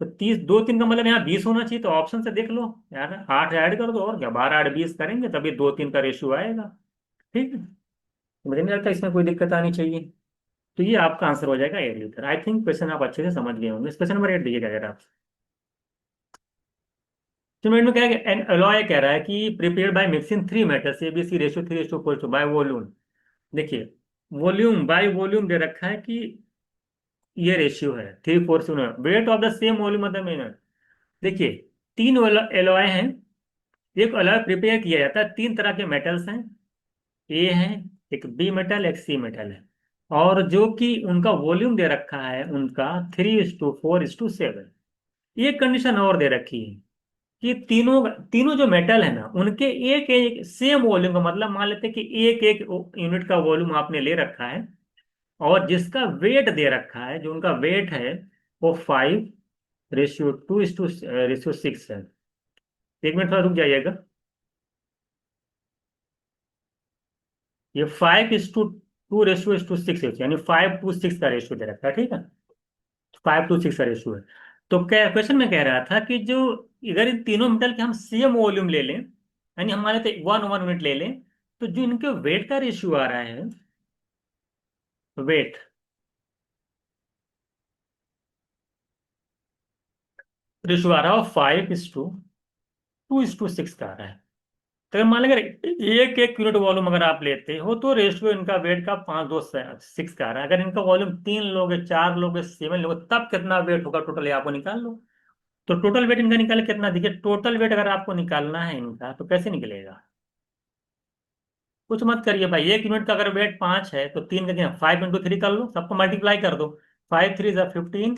Speaker 1: तो 30 2 3 का मतलब यहाँ 20 होना चाहिए, तो ऑप्शन से देख लो यार, 8 ऐड कर दो, और क्या, 12 8 20 करेंगे तभी 2 3 का रेशियो आएगा। ठीक है। मुझे नहीं लगता इसमें कोई दिक्कत आनी चाहिए। तो ये आपका आंसर हो जाएगा 8 लीटर। आई थिंक क्वेश्चन आप अच्छे से समझ गए होंगे। क्वेश्चन नंबर 8 देखिएगा अगर आप। तो मिनट में क्या है कि एन अलॉय कह रहा है कि prepared by mixing three metals ABC ratio 3:4 by volume. देखिए, वॉल्यूम बाय वॉल्यूम दे रखा है कि ये रेशियो है 3:4 से। Weight of the same volume of the minute. देखिए, तीन एलॉय हैं। एक अलॉय प्रिपेयर किया जाता है, तीन तरह के मेटल्स हैं। ए है, एक बी मेटल, एक सी मेटल है। और जो कि उनका वॉल्यूम दे रखा है उनका 3:4:7। एक कंडीशन और दे रखी है कि तीनों तीनों जो मेटल है ना उनके एक एक सेम वॉल्यूम का मतलब मान लेते हैं कि एक एक यूनिट का वॉल्यूम आपने ले रखा है। और जिसका वेट दे रखा है, जो उनका वेट है, वो 5:2:6 है। एक मिनट थोड़ा रुक जाइएगा। ये 5:2:6 यानी 5:6 का रेशियो दे रखा है, ठीक है। 5:6 का रेशियो है। तो क्या क्वेश्चन में कह रहा था कि जो, अगर इन तीनों मेटल के हम सेम वॉल्यूम ले लें, यानी हमारे तो 1:1 यूनिट ले लें, तो जो इनके वेट का रेशियो आ रहा है, वेट रेशियो आ रहा है 5:2:6 का आ रहा है। तो अगर मान लें, अगर एक एक यूनिट वॉल्यूम अगर आप लेते हो तो रेशियो इनका वेट का 5:2:6 का आ रहा है। अगर इनका वॉल्यूम तीन लोग है, चार लोग है, सेवन लोग हैं, तब कितना वेट होगा टोटल, ये आपको निकाल लो। तो टोटल वेट इनका निकाले कितना, देखिए टोटल वेट अगर आपको निकालना है इनका तो कैसे निकलेगा। कुछ मत करिए भाई, एक यूनिट का अगर वेट 5 है तो तीन का 5 × 3 कर लो, सबको मल्टीप्लाई कर दो। 5×3 = 15,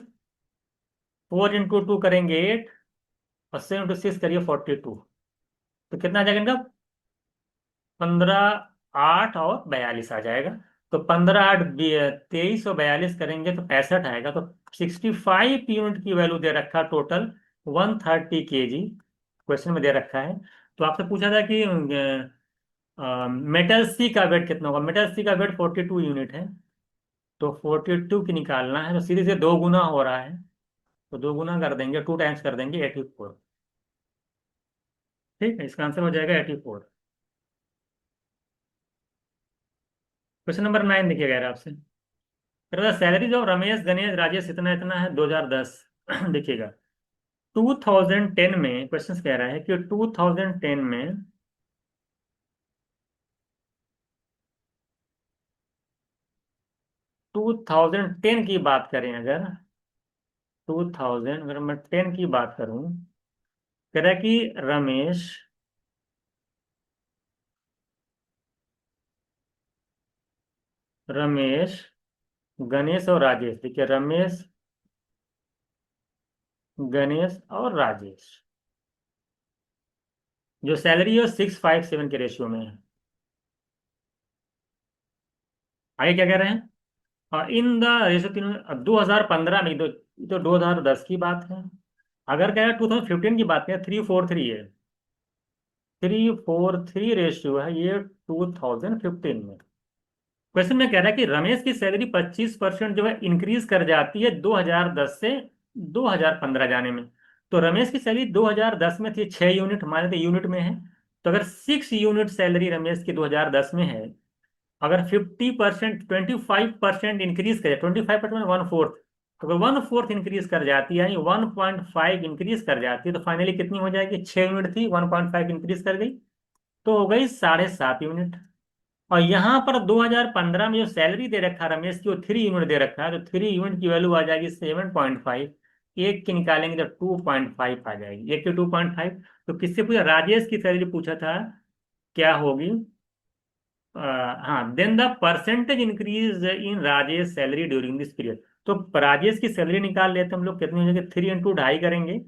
Speaker 1: 4 × 2 करेंगे 8, और 7 × 6 करिए 42। तो कितना आ जाएगा इनका, 15, 8 और 42 आ जाएगा। तो 15, 8, 23 और 42 करेंगे तो 65 आएगा। तो 65 यूनिट की वैल्यू दे रखा टोटल, 130 kg क्वेश्चन में दे रखा है। तो आपसे पूछा था कि मेटल सी का वेट कितना होगा। मेटल सी का वेट 42 यूनिट है। तो 42 की निकालना है तो सीधे से दो गुना हो रहा है। तो दो गुना कर देंगे, 2 टाइम्स कर देंगे 84। ठीक है, इसका आंसर हो जाएगा 84। क्वेश्चन नंबर 9 देखिएगा आपसे। सैलरी जो रमेश गणेश राजेश इतना इतना है 2010। देखिएगा, 2010 में क्वेश्चन कह रहा है कि 2010 में 2010 की बात करें अगर, 2000 अगर मैं 10 की बात करूं, कह रहा है कि रमेश रमेश गणेश और राजेश। देखिए, रमेश गणेश और राजेश, जो सैलरी है वो 6:5:7 के रेशियो में है। आगे क्या कह रहे हैं, और इन द रेशियो तीनों 2015 में, तो 2010 की बात है। अगर कह रहे हैं 2015 की बात करें, 3:4:3 है। 3:4:3 रेशियो है ये 2015 में। क्वेश्चन में कह रहा है कि रमेश की सैलरी 25% जो है इंक्रीज कर जाती है 2010 से 2015 जाने में। तो रमेश की सैलरी 2010 में थी 6 यूनिट, हमारे तो यूनिट में है। तो अगर 6 यूनिट सैलरी रमेश की 2010 में है, अगर 50%, 25% इंक्रीज करे, 25% 1/4, अगर 1/4 इंक्रीज कर जाती है, यानी 1.5 इंक्रीज कर जाती है, तो फाइनली कितनी हो जाएगी। 6 यूनिट थी, 1.5 इंक्रीज कर गई, तो हो गई 7.5 यूनिट। और यहाँ पर 2015 में जो सैलरी दे रखा है रमेश की, वो 3 यूनिट दे रखा है, तो 3 यूनिट की वैल्यू आ जाएगी 7.5। एक की निकालेंगे तो 2.5 आ जाएगी, एक की 2.5। तो किससे पूछा, राजेश की सैलरी पूछा था, क्या होगी। हाँ, then the percentage increase in Rajesh salary during this period. तो राजेश की सैलरी निकाल लेते हम लोग, कितनी हो जाएगी, 3 × 2.5 करेंगे।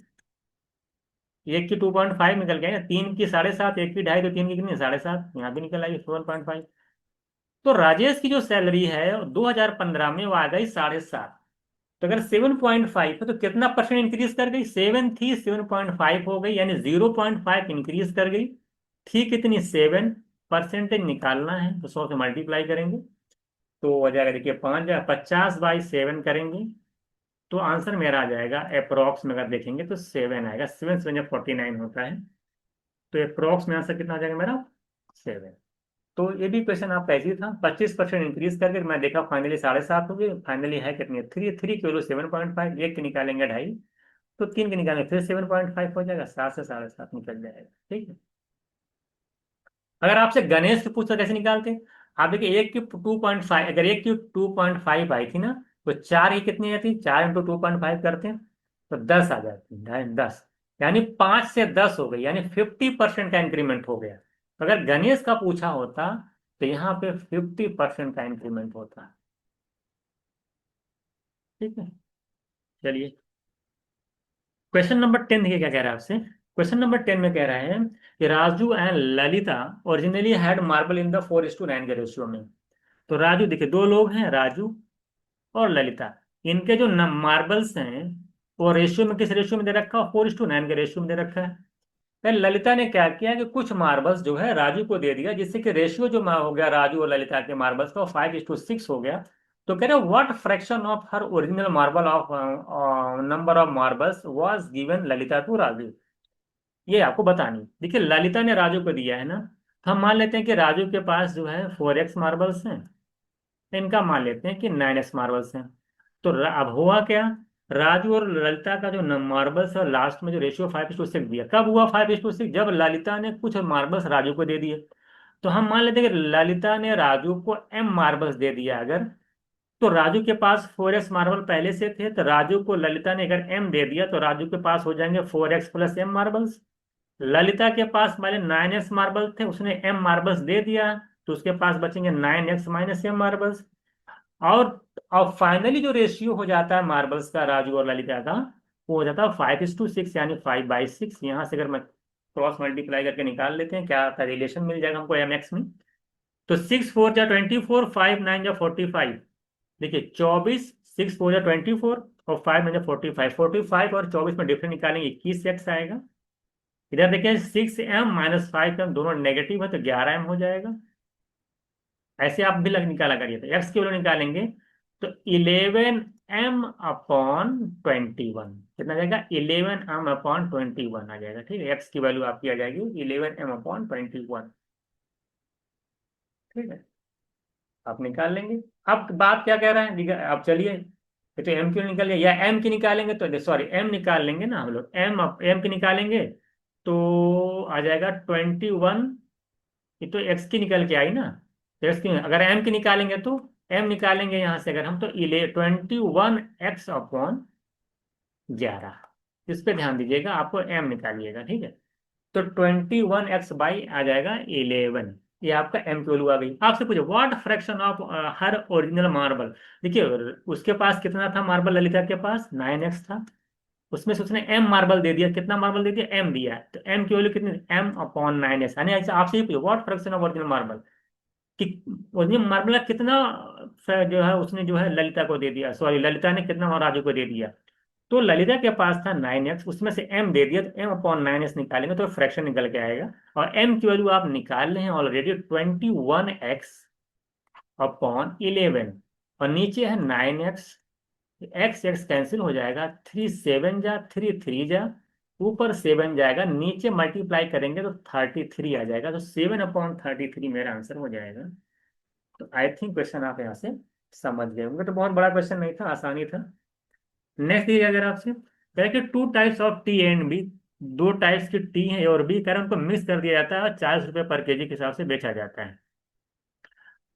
Speaker 1: एक की 2.5 निकल गए, तीन की 7.5, एक की 2.5, तो तीन की कितनी, 7.5, यहाँ भी निकल आएगी 7.5। तो राजेश की जो सैलरी है 2015 में वो आ गई 7.5। तो अगर 7.5 है तो कितना परसेंट इंक्रीज कर गई, 7 थी 7.5 हो गई, यानी 0.5 इंक्रीज कर गई। थी कितनी, 7। परसेंटेज निकालना है तो 100 से मल्टीप्लाई करेंगे तो हो जाएगा, देखिए 50/7 करेंगे तो आंसर मेरा आ जाएगा अप्रोक्स में, अगर देखेंगे तो 7 आएगा। 7 7 49 होता है। तो अप्रोक्स में आंसर कितना आ जाएगा मेरा, 7। तो ये भी क्वेश्चन आपका ऐसे ही था, 25% इंक्रीज करके मैं देखा फाइनली 7.5 हो गए, फाइनली है कितनी, थ्री, थ्री की वैल्यू 7.5, एक के निकालेंगे 2.5, तो तीन के निकालेंगे फिर 7.5 हो जाएगा, 7 से 7.5 निकल जाएगा। ठीक है। अगर आपसे गणेश की पूछता कैसे निकालते, आप देखिए एक की 2.5, अगर एक की 2.5 आई थी ना, तो चार की कितनी आती, 4 × 2.5 करते हैं तो 10 आ जाती है, 10, यानी 5 से 10 हो गई, यानी 50% का इंक्रीमेंट हो गया। तो अगर गणेश का पूछा होता तो यहाँ पे 50% का इंक्रीमेंट होता। ठीक है। चलिए, क्वेश्चन नंबर 10 देखिए क्या कह रहा है आपसे। क्वेश्चन नंबर 10 में कह रहा है कि Raju and Lalita originally had marble in the 4:9 के रेशियो में। तो राजू, देखिए दो लोग हैं, राजू और ललिता, इनके जो मार्बल्स हैं वो रेशियो में, किस रेशियो में दे रखा है, 4:9 के रेशियो में दे रखा है। फिर ललिता ने क्या किया कि कुछ मार्बल्स जो है राजू को दे दिया, जिससे कि रेशियो जो हो गया राजू और ललिता के मार्बल्स का 5:6 हो गया। तो कह रहे what fraction of her original marble of number of marbles was given Lalita to Raju. ये आपको बतानी। देखिए ललिता ने राजू को दिया है ना, तो हम मान लेते हैं कि राजू के पास जो है 4x मार्बल्स हैं, इनका मान लेते हैं कि 9x मार्बल्स हैं। तो अब हुआ क्या, राजू और ललिता का जो मार्बल्स है लास्ट में जो रेशियो 5:6 दिया, कब हुआ 5:6, जब ललिता ने कुछ मार्बल्स राजू को दे दिए। तो हम मान लेते हैं कि ललिता ने राजू को m मार्बल्स दे दिया अगर, तो राजू के पास 4x मार्बल पहले से थे, तो राजू को ललिता ने अगर m दे दिया तो राजू के पास हो जाएंगे 4x + m मार्बल्स। ललिता के पास पहले 9x मार्बल थे, उसने m मार्बल्स दे दिया, तो उसके पास बचेंगे 9x - m मार्बल्स। और अब फाइनली जो रेशियो हो जाता है मार्बल्स का राजू और ललिता का, वो हो जाता है 5:6, यानी 5/6। यहाँ से अगर मैं क्रॉस मल्टीप्लाई करके निकाल लेते हैं क्या आता है, रिलेशन मिल जाएगा हमको mx में। तो 6×4 = 24, 5×9 = 45। देखिए 24, 6×4 = 24 और 5×9 = 45, 45 और 24 में डिफरेंस निकालेंगे 21x आएगा। इधर देखिए 6m - 5m दोनों नेगेटिव है तो 11m हो जाएगा। ऐसे आप भी निकाला करिए, तो एक्स की वैल्यू निकालेंगे तो 11m/21 कितना आ जाएगा, 11m/21 आ जाएगा। ठीक है, एक्स की वैल्यू आपकी आ जाएगी 11m/21। ठीक है, आप निकाल लेंगे। अब बात क्या कह रहा है, अब चलिए, ये तो एम क्यू निकल गया, या एम की निकालेंगे तो, सॉरी एम निकाल लेंगे ना हम लोग, एम एम की निकालेंगे तो आ जाएगा 21। ये तो एक्स की निकल के आई ना, तो एक्स की, अगर एम की निकालेंगे तो एम निकालेंगे यहाँ से अगर हम, तो 21x/11, इस पे ध्यान दीजिएगा, आपको एम निकालिएगा। ठीक है, तो 21x आ जाएगा 11, ये आपका एम की वैल्यू आ गई। आपसे पूछे what fraction of her original marble. देखिए उसके पास कितना था मार्बल, ललिता के पास 9x था, उसमें से उसने एम मार्बल दे दिया, कितना मार्बल दे दिया, एम दिया, तो एम की वैल्यू कितनी, m/9s, यानी ऐसे आपसे ही पूछो what fraction of original marble, कि ओरिजिनल मार्बल का कितना जो है उसने जो है ललिता को दे दिया, सॉरी ललिता ने कितना राजू को दे दिया। तो ललिता के पास था 9x, उसमें से m दे दिया, तो m/9s निकालेंगे तो फ्रैक्शन निकल के आएगा। और m की वैल्यू आप निकाल रहे हैं ऑलरेडी, 21x/11, और नीचे है 9x, एक्स एक्स कैंसिल हो जाएगा, 3 7 जा, 3 3 जा, ऊपर 7 जाएगा, नीचे मल्टीप्लाई करेंगे तो 33 आ जाएगा, तो 7/33 मेरा आंसर हो जाएगा। तो आई थिंक क्वेश्चन आप यहाँ से समझ गए होंगे, तो बहुत बड़ा क्वेश्चन नहीं था, आसानी था। नेक्स्ट ये अगर आपसे कहे कि 2 types of T and B, दो टाइप्स की टी है और बी, कह उनको मिक्स कर दिया जाता है और 40 रुपये पर केजी के हिसाब से बेचा जाता है।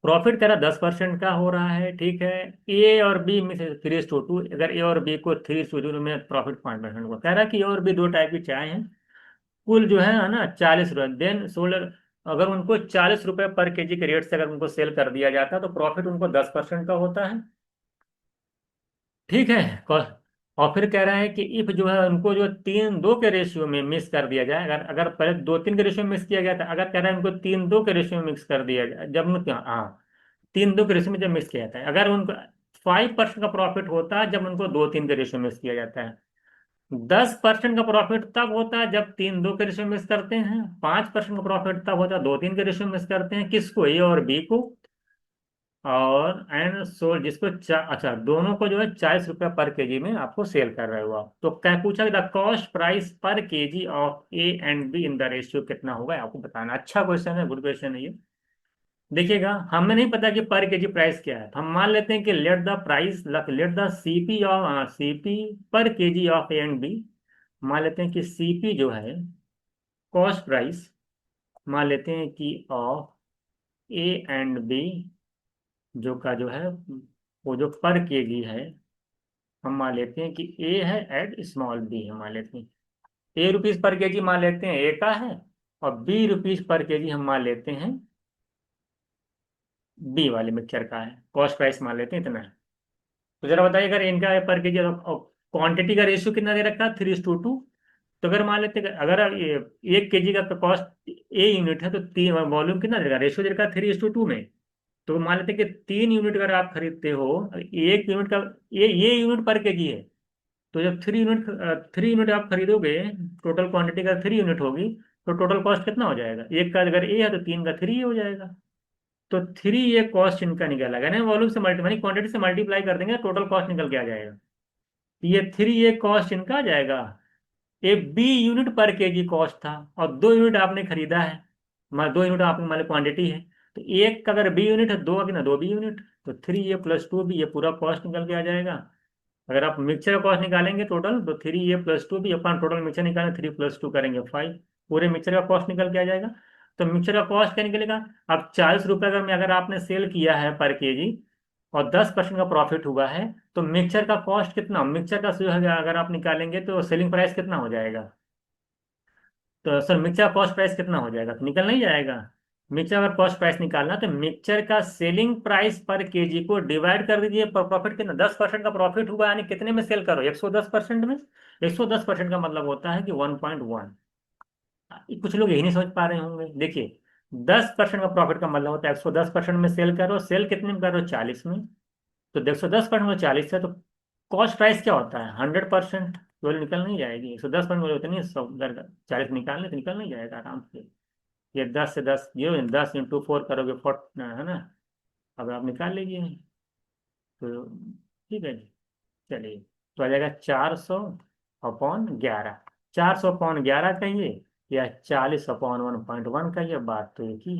Speaker 1: प्रॉफिट कह रहा 10% का हो रहा है। ठीक है, ए और बी में से 3:2, अगर ए और बी को 3:2 में प्रॉफिट 5% को कह रहा है कि ए और बी दो टाइप की चाय हैं, कुल जो है ना 40 रुपये, देन सोल्ड, अगर उनको 40 रुपये पर केजी के रेट से अगर उनको सेल कर दिया जाता है तो प्रॉफिट उनको 10% का होता है। ठीक है, और फिर कह रहा है कि इफ जो है उनको जो 3:2 के रेशियो में मिक्स कर दिया जाए, अगर अगर पहले 2-3 के रेशियो में मिक्स किया गया था, अगर कह रहा है उनको 3:2 के रेशियो में मिक्स कर दिया जाए, जब हाँ 3:2 के रेशियो में जब मिक्स किया जाता है, अगर उनको 5% का प्रॉफिट होता है जब उनको 2-3 के रेशियो में मिक्स किया जाता है, 10% का प्रॉफिट तब होता है जब 3:2 के रेशियो में मिक्स करते हैं, 5% का प्रॉफिट तब होता है 2-3 के रेशियो में मिक्स करते हैं, किसको, ए और बी को। और एंड सोल्ड जिसको अच्छा दोनों को जो है 40 रुपये पर केजी में आपको सेल कर रहे हो आप, तो क्या पूछा the cost price per kg of A and be in the ratio कितना होगा आपको बताना। अच्छा क्वेश्चन है, गुड क्वेश्चन है ये। देखिएगा, हमें नहीं पता कि पर केजी प्राइस क्या है, तो हम मान लेते हैं कि let the CP of CP per kg of A and B. मान लेते हैं कि सीपी जो है, कॉस्ट प्राइस, मान लेते हैं कि ऑफ ए एंड बी, जो का जो है वो जो पर केजी है, हम मान लेते हैं कि ए है एड स्मॉल बी है, मान लेते हैं ए रुपीज पर केजी मान लेते हैं ए का है, और बी रुपीज पर केजी हम मान लेते हैं बी वाले मिक्सचर का है। कॉस्ट प्राइस मान लेते हैं इतना है। तो जरा बताइए, अगर इनका पर केजी क्वांटिटी का रेशियो कितना दे रखा है, 3:2, तो अगर मान लेते हैं अगर ये 1 केजी का कॉस्ट ए यूनिट है, तो तीन वॉल्यूम कितना देगा, रेशियो दे रखा है 3:2 में। तो मान लेते हैं कि 3 यूनिट अगर आप खरीदते हो, 1 यूनिट का ये यूनिट पर केजी है, तो जब 3 यूनिट आप खरीदोगे, टोटल क्वांटिटी का 3 यूनिट होगी, तो टोटल कॉस्ट कितना हो जाएगा, एक का अगर ए है तो तीन का 3 हो जाएगा। तो 3 ये कॉस्ट इनका निकल आएगा ना, वॉल्यूम से मल्टी मानी क्वांटिटी से मल्टीप्लाई कर देंगे, टोटल कॉस्ट निकल के आ जाएगा। तो ये 3 ये कॉस्ट इनका आ जाएगा। एक बी यूनिट पर केजी कॉस्ट था, और 2 यूनिट आपने खरीदा है, 2 यूनिट आपने मान लो क्वांटिटी है, तो एक का अगर बी यूनिट है, दो का कितना, 2 बी यूनिट, तो 3 ये + 2 बी, ये पूरा कॉस्ट निकल के आ जाएगा। अगर आप मिक्सचर का कॉस्ट निकालेंगे टोटल, तो 3 ये + 2 बी, अपन टोटल मिक्सचर निकालें, 3 + 2 करेंगे 5, पूरे मिक्सचर का कॉस्ट निकल के आ जाएगा। तो मिक्सचर का कॉस्ट क्या निकलेगा, अब 40 रुपये अगर आपने सेल किया है पर केजी, और 10% का प्रॉफिट हुआ है, तो मिक्सचर का कॉस्ट कितना, मिक्सचर का जो है अगर आप निकालेंगे तो सेलिंग प्राइस कितना हो जाएगा, तो सर मिक्सचर का कॉस्ट प्राइस कितना हो जाएगा, तो निकल नहीं जाएगा। मिक्सचर का कॉस्ट प्राइस निकालना, तो मिक्सचर का सेलिंग प्राइस पर केजी को डिवाइड कर दीजिए पर प्रॉफिट कितना, 10% का प्रॉफिट हुआ, यानी कितने में सेल करो, 110% में। 110% का मतलब होता है कि 1.1। कुछ लोग यही नहीं समझ पा रहे होंगे, देखिए 10% का प्रॉफिट का मतलब होता है 110% में सेल करो, सेल कितने में करो, 40 में। तो 110% में 40 है, तो कॉस्ट प्राइस क्या होता है, 100%। तो निकल नहीं जाएगी, 110% बोले उतनी 40 निकालने तो निकल नहीं जाएगा आराम से। ये 10 से 10 जीरो, 10 × 4 करोगे 40 है ना, अब आप निकाल लीजिए। तो ठीक है जी, चलिए, तो आ जाएगा 400/11। 400/11 कहिए, या 40/1.1 कहिए, बात तो एक ही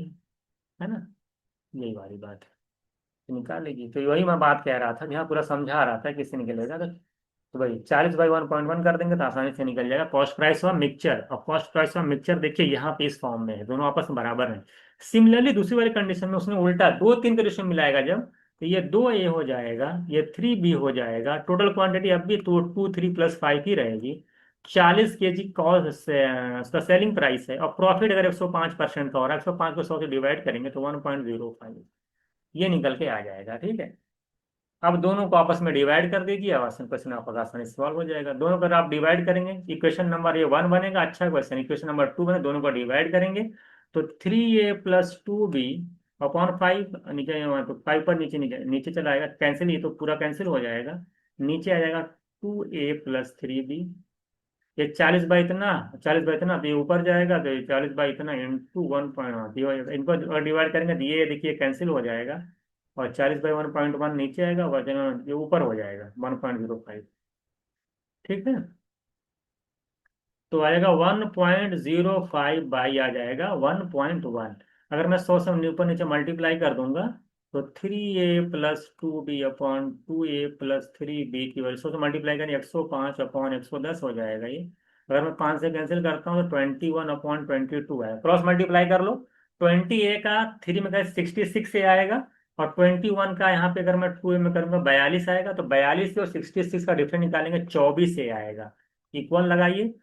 Speaker 1: है ना, यही वाली बात है। तो निकाल लीजिए, तो वही मैं बात कह रहा था, यहाँ पूरा समझा रहा था किससे निकलेगा। तो भाई 40/1.1 कर देंगे तो आसानी से निकल जाएगा। कॉस्ट प्राइस हुआ मिक्सचर, और कॉस्ट प्राइस हुआ मिक्सचर, देखिए यहाँ पे इस फॉर्म में है, दोनों आपस में बराबर हैं। सिमिलरली दूसरी वाली कंडीशन में उसने उल्टा 2 3 के रेशियो मिलाएगा जब, तो ये 2 ए हो जाएगा, ये 3 बी हो जाएगा, टोटल क्वांटिटी अब भी तो 2 3 + 5 ही रहेगी। 40 केजी कॉस्ट उसका सेलिंग प्राइस है, और प्रॉफिट अगर 105% का हो रहा है, 105 को 100 से डिवाइड करेंगे तो 1.05, ये निकल के आ जाएगा, ठीक है। अब दोनों को आपस में डिवाइड कर दीजिए, आसान क्वेश्चन आपका आसानी से सॉल्व हो जाएगा। दोनों को अगर आप डिवाइड करेंगे, इक्वेशन नंबर ये 1 बनेगा, अच्छा क्वेश्चन, इक्वेशन नंबर 2 बने, दोनों को डिवाइड करेंगे, तो 3a + 2b/5, नीचे तो 5 पर नीचे नीचे नीचे चला आएगा, कैंसिल, ये तो पूरा कैंसिल हो जाएगा, नीचे आ जाएगा 2a + 3b। ये 40/इतना, 40/इतना, तो ये ऊपर जाएगा, तो ये 40/इतना इंटू 1 हो जाएगा, इनको डिवाइड करेंगे तो ये देखिए कैंसिल हो जाएगा, और 40/1.1 नीचे आएगा, वजन ये ऊपर हो जाएगा 1.05, ठीक है। तो आएगा 1.05 बाई आ जाएगा 1.1। अगर मैं 100 से ऊपर नीचे मल्टीप्लाई कर दूंगा, तो 3a + 2b/2a + 3b की वजह से 100 से मल्टीप्लाई करें, 105/110 हो जाएगा ये। अगर मैं 5 से कैंसिल करता हूँ तो 21/22 है, क्रॉस मल्टीप्लाई कर लो। 20a का 3 में का 66 आएगा, और 21 का यहाँ पे अगर मैं 2a में करूंगा 42 आएगा, तो 42 से और 66 का डिफरेंस निकालेंगे, 24 आएगा। इक्वल लगाइए,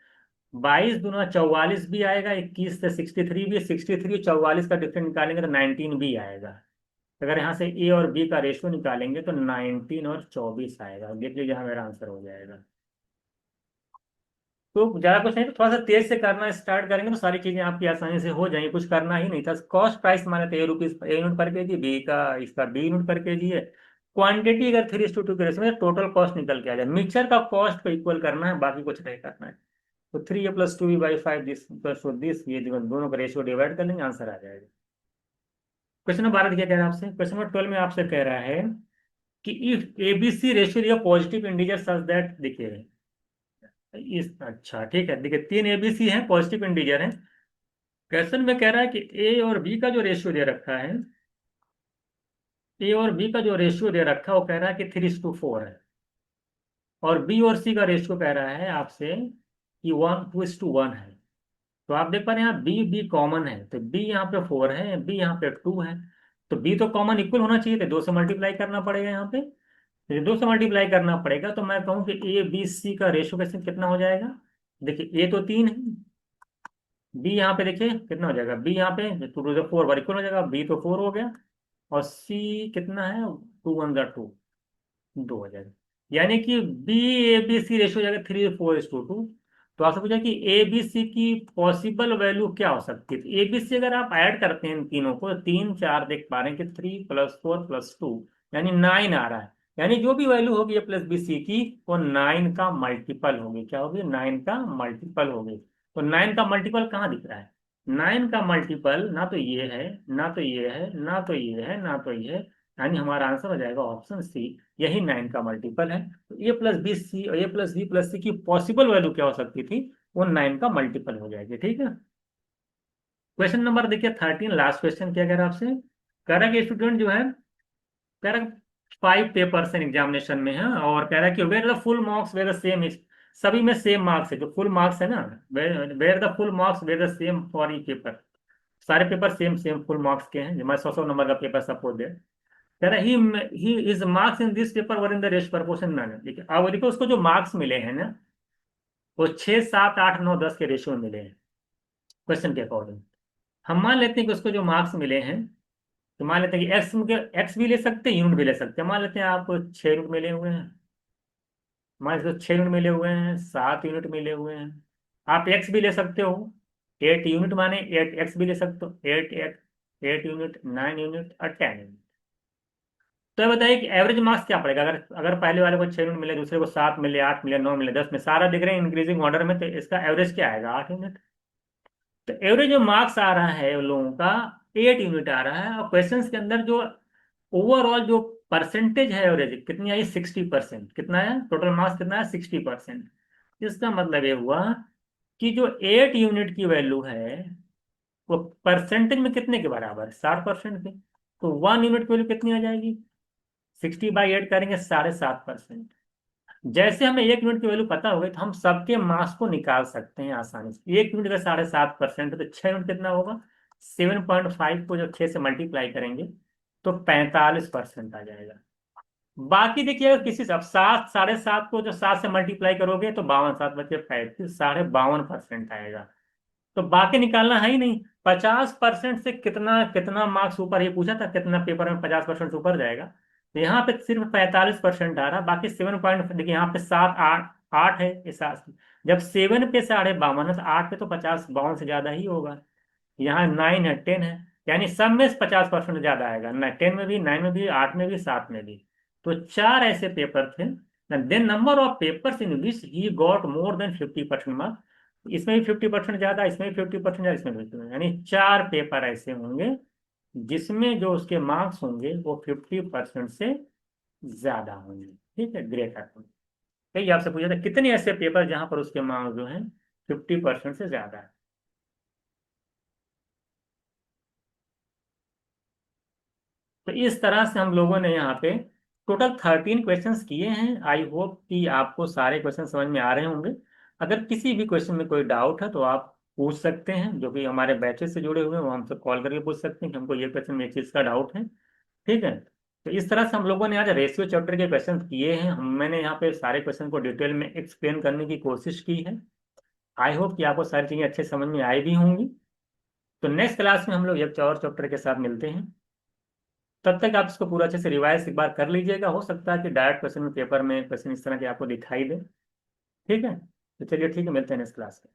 Speaker 1: 22×2 = 44 भी आएगा, 21 से 63 भी, 63 और 44 का डिफरेंस निकालेंगे तो 19 भी आएगा। अगर यहाँ से ए और बी का रेशियो निकालेंगे तो 19 और 24 आएगा, देख लीजिए यहाँ मेरा आंसर हो जाएगा। तो ज्यादा कुछ नहीं, तो थोड़ा सा तेज से करना स्टार्ट करेंगे तो सारी चीजें आपकी आसानी से हो जाएंगी, कुछ करना ही नहीं था। कॉस्ट प्राइस माने तो ₹, ए यूनिट पर केजी, बी का इसका बी यूनिट पर केजी है। क्वांटिटी अगर 3:2 के रेशियो में, टोटल कॉस्ट निकल के आ जाए, मिक्सचर का कॉस्ट को इक्वल करना है, बाकी कुछ नहीं करना है। तो 3a + 2b/5, दिस ये दोनों का रेशियो डिवाइड कर लेंगे, आंसर आ जाएगा। क्वेश्चन नंबर 12 क्या कह रहा है आपसे, क्वेश्चन नंबर 12 में आपसे कह रहा है कि if ABC ratio positive integer such that, देखिए इस, अच्छा ठीक है, देखिए 3 एबीसी हैं, पॉजिटिव इंटीजर हैं। क्वेश्चन में कह रहा है कि ए और बी का जो रेशियो दे रखा है, ए और बी का जो रेशियो दे रखा है वो कह रहा है कि 3:4 है, और बी और सी का रेशियो कह रहा है आपसे कि 1:1 है। तो आप देख पा रहे हैं यहाँ बी बी कॉमन है, तो बी यहाँ पे 4 है, बी यहाँ पे 2 है। तो बी तो कॉमन इक्वल होना चाहिए, तो 2 से मल्टीप्लाई करना पड़ेगा यहाँ पे। तो 2 से मल्टीप्लाई करना पड़ेगा, तो मैं कहूँ कि ए बी सी का रेशियो कैसे कितना हो जाएगा। देखिए ए तो 3 है, बी यहाँ पे देखिए कितना हो जाएगा, बी यहाँ पे 2 to the 4 इक्वल हो जाएगा, बी तो 4 हो गया, और सी कितना है, 2 1 2, 2 हो जाएगा। यानी कि B A B C ratio हो जाएगा 3:4:2। तो आपसे पूछा कि ए बी सी की पॉसिबल वैल्यू क्या हो सकती है। ए बी सी अगर आप ऐड करते हैं इन तीनों को, 3 4 देख पा रहे हैं कि 3 + 4 + 2 यानी 9 आ रहा है। यानी जो भी वैल्यू होगी ए प्लस बी सी की, वो 9 का मल्टीपल होगी। क्या होगी, 9 का मल्टीपल होगी। तो 9 का मल्टीपल कहाँ दिख रहा है, 9 का मल्टीपल ना तो ये है, ना तो ये है, ना तो ये है, ना तो ये है। यानी हमारा आंसर हो जाएगा ऑप्शन सी, यही 9 का मल्टीपल है। तो ए प्लस बी सी और ए प्लस बी प्लस सी की पॉसिबल वैल्यू क्या हो सकती थी, वो 9 का मल्टीपल हो जाएगी। ठीक है। क्वेश्चन नंबर देखिए 13, लास्ट क्वेश्चन क्या कह रहा है आपसे। कह रहा है कि स्टूडेंट जो है, कह रहा है 5 पेपर्स एग्जामिनेशन में है, और कह रहा है कि where the full marks were the same is, सभी में सेम मार्क्स है, जो फुल मार्क्स है ना, where the full marks were the same for E paper, सारे paper same same full marks के हैं। जैसे 100 100 नंबर का पेपर सपोज दे, कह रहा he is marks in this paper were in the rest proportion manner. देखिए अब देखो उसको जो मार्क्स मिले हैं ना, वो 6 7 8 9 10 के रेशियो में मिले हैं क्वेश्चन के अकॉर्डिंग। हम मान लेते हैं कि उसको जो मार्क्स मिले हैं, तो मान लेते हैं कि एक्स भी ले सकते हैं, यूनिट भी ले सकते हैं। मान लेते हैं आप 6 यूनिट मिले हुए हैं, मान लेते 6 यूनिट मिले हुए हैं, 7 यूनिट मिले हुए हैं। आप एक्स भी ले सकते हो, 8 यूनिट, माने 8 एक्स भी ले सकते हो, 8 8 8 यूनिट, 9 यूनिट और 10 यूनिट। तो ये बताइए कि एवरेज मार्क्स क्या पड़ेगा, अगर अगर पहले वाले को 6 यूनिट मिले, दूसरे को 7 मिले, 8 मिले, 9 मिले, 10 में, सारा दिख रहे हैं इंक्रीजिंग ऑर्डर में, तो इसका एवरेज क्या आएगा, 8 यूनिट। तो एवरेज जो मार्क्स आ रहा है उन लोगों का, 8 यूनिट आ रहा है। और क्वेश्चन के अंदर जो ओवरऑल जो परसेंटेज है एवरेज कितनी आई, 60%। कितना है टोटल मार्क्स, कितना है, 60%। इसका मतलब ये हुआ कि जो 8 यूनिट की वैल्यू है, वो परसेंटेज में कितने के बराबर, 60% के। तो 1 यूनिट की वैल्यू कितनी आ जाएगी, 60/8 करेंगे, 7.5%। जैसे हमें 1 यूनिट की वैल्यू पता हो गई, तो हम सबके मास को निकाल सकते हैं आसानी से। 1 यूनिट का 7.5% है, तो 6 यूनिट कितना होगा, 7.5 को जब 6 से मल्टीप्लाई करेंगे, तो 45% आ जाएगा। बाकी देखिए अगर किसी से अब 7 7.5 को जो 7 से मल्टीप्लाई करोगे, तो 52, 7 बचे 35, 52% आएगा। तो बाकी निकालना है ही नहीं। 50% से कितना कितना मार्क्स ऊपर, ये पूछा था कितना पेपर में 50% से ऊपर जाएगा, तो यहाँ पे सिर्फ 45% आ रहा, बाकी 7 पॉइंट देखिए यहाँ पे 7 8 8 है इस जब 7 पे 52 है, तो 8 पे तो 50 52 से ज्यादा ही होगा। यहाँ 9 है, 10 है, यानी सब में 50% ज्यादा आएगा ना, 10 में भी, 9 में भी, 8 में भी, 7 में भी। तो 4 ऐसे पेपर थे। Then number of papers in which he got more than 50% marks, इसमें भी 50% ज्यादा, इसमें भी 50% ज्यादा, इसमें भी 50%, यानी 4 पेपर ऐसे होंगे जिसमें जो उसके मार्क्स होंगे वो 50% से ज्यादा होंगे। ठीक है, ग्रेटर होंगे। कई आपसे पूछा था कितने ऐसे पेपर जहां पर उसके मार्क्स जो हैं 50% से ज्यादा है। तो इस तरह से हम लोगों ने यहाँ पे टोटल 13 क्वेश्चंस किए हैं। आई होप कि आपको सारे क्वेश्चन समझ में आ रहे होंगे। अगर किसी भी क्वेश्चन में कोई डाउट है तो आप पूछ सकते हैं, जो भी हमारे बैचेस से जुड़े हुए हैं वो हमसे कॉल करके पूछ सकते हैं कि हमको ये क्वेश्चन में ये चीज़ का डाउट है। ठीक है। तो इस तरह से हम लोगों ने आज रेशियो चैप्टर के क्वेश्चन किए हैं। मैंने यहाँ पे सारे क्वेश्चन को डिटेल में एक्सप्लेन करने की कोशिश की है। आई होप कि आपको सारी चीज़ें अच्छे समझ में आई भी होंगी। तो नेक्स्ट क्लास में हम लोग एक और चैप्टर के साथ मिलते हैं। तब तक आप इसको पूरा अच्छे से रिवाइज एक बार कर लीजिएगा। हो सकता है कि डायरेक्ट क्वेश्चन में पेपर में क्वेश्चन इस तरह के आपको दिखाई दे। ठीक है, तो चलिए ठीक है, मिलते हैं नेक्स्ट क्लास में।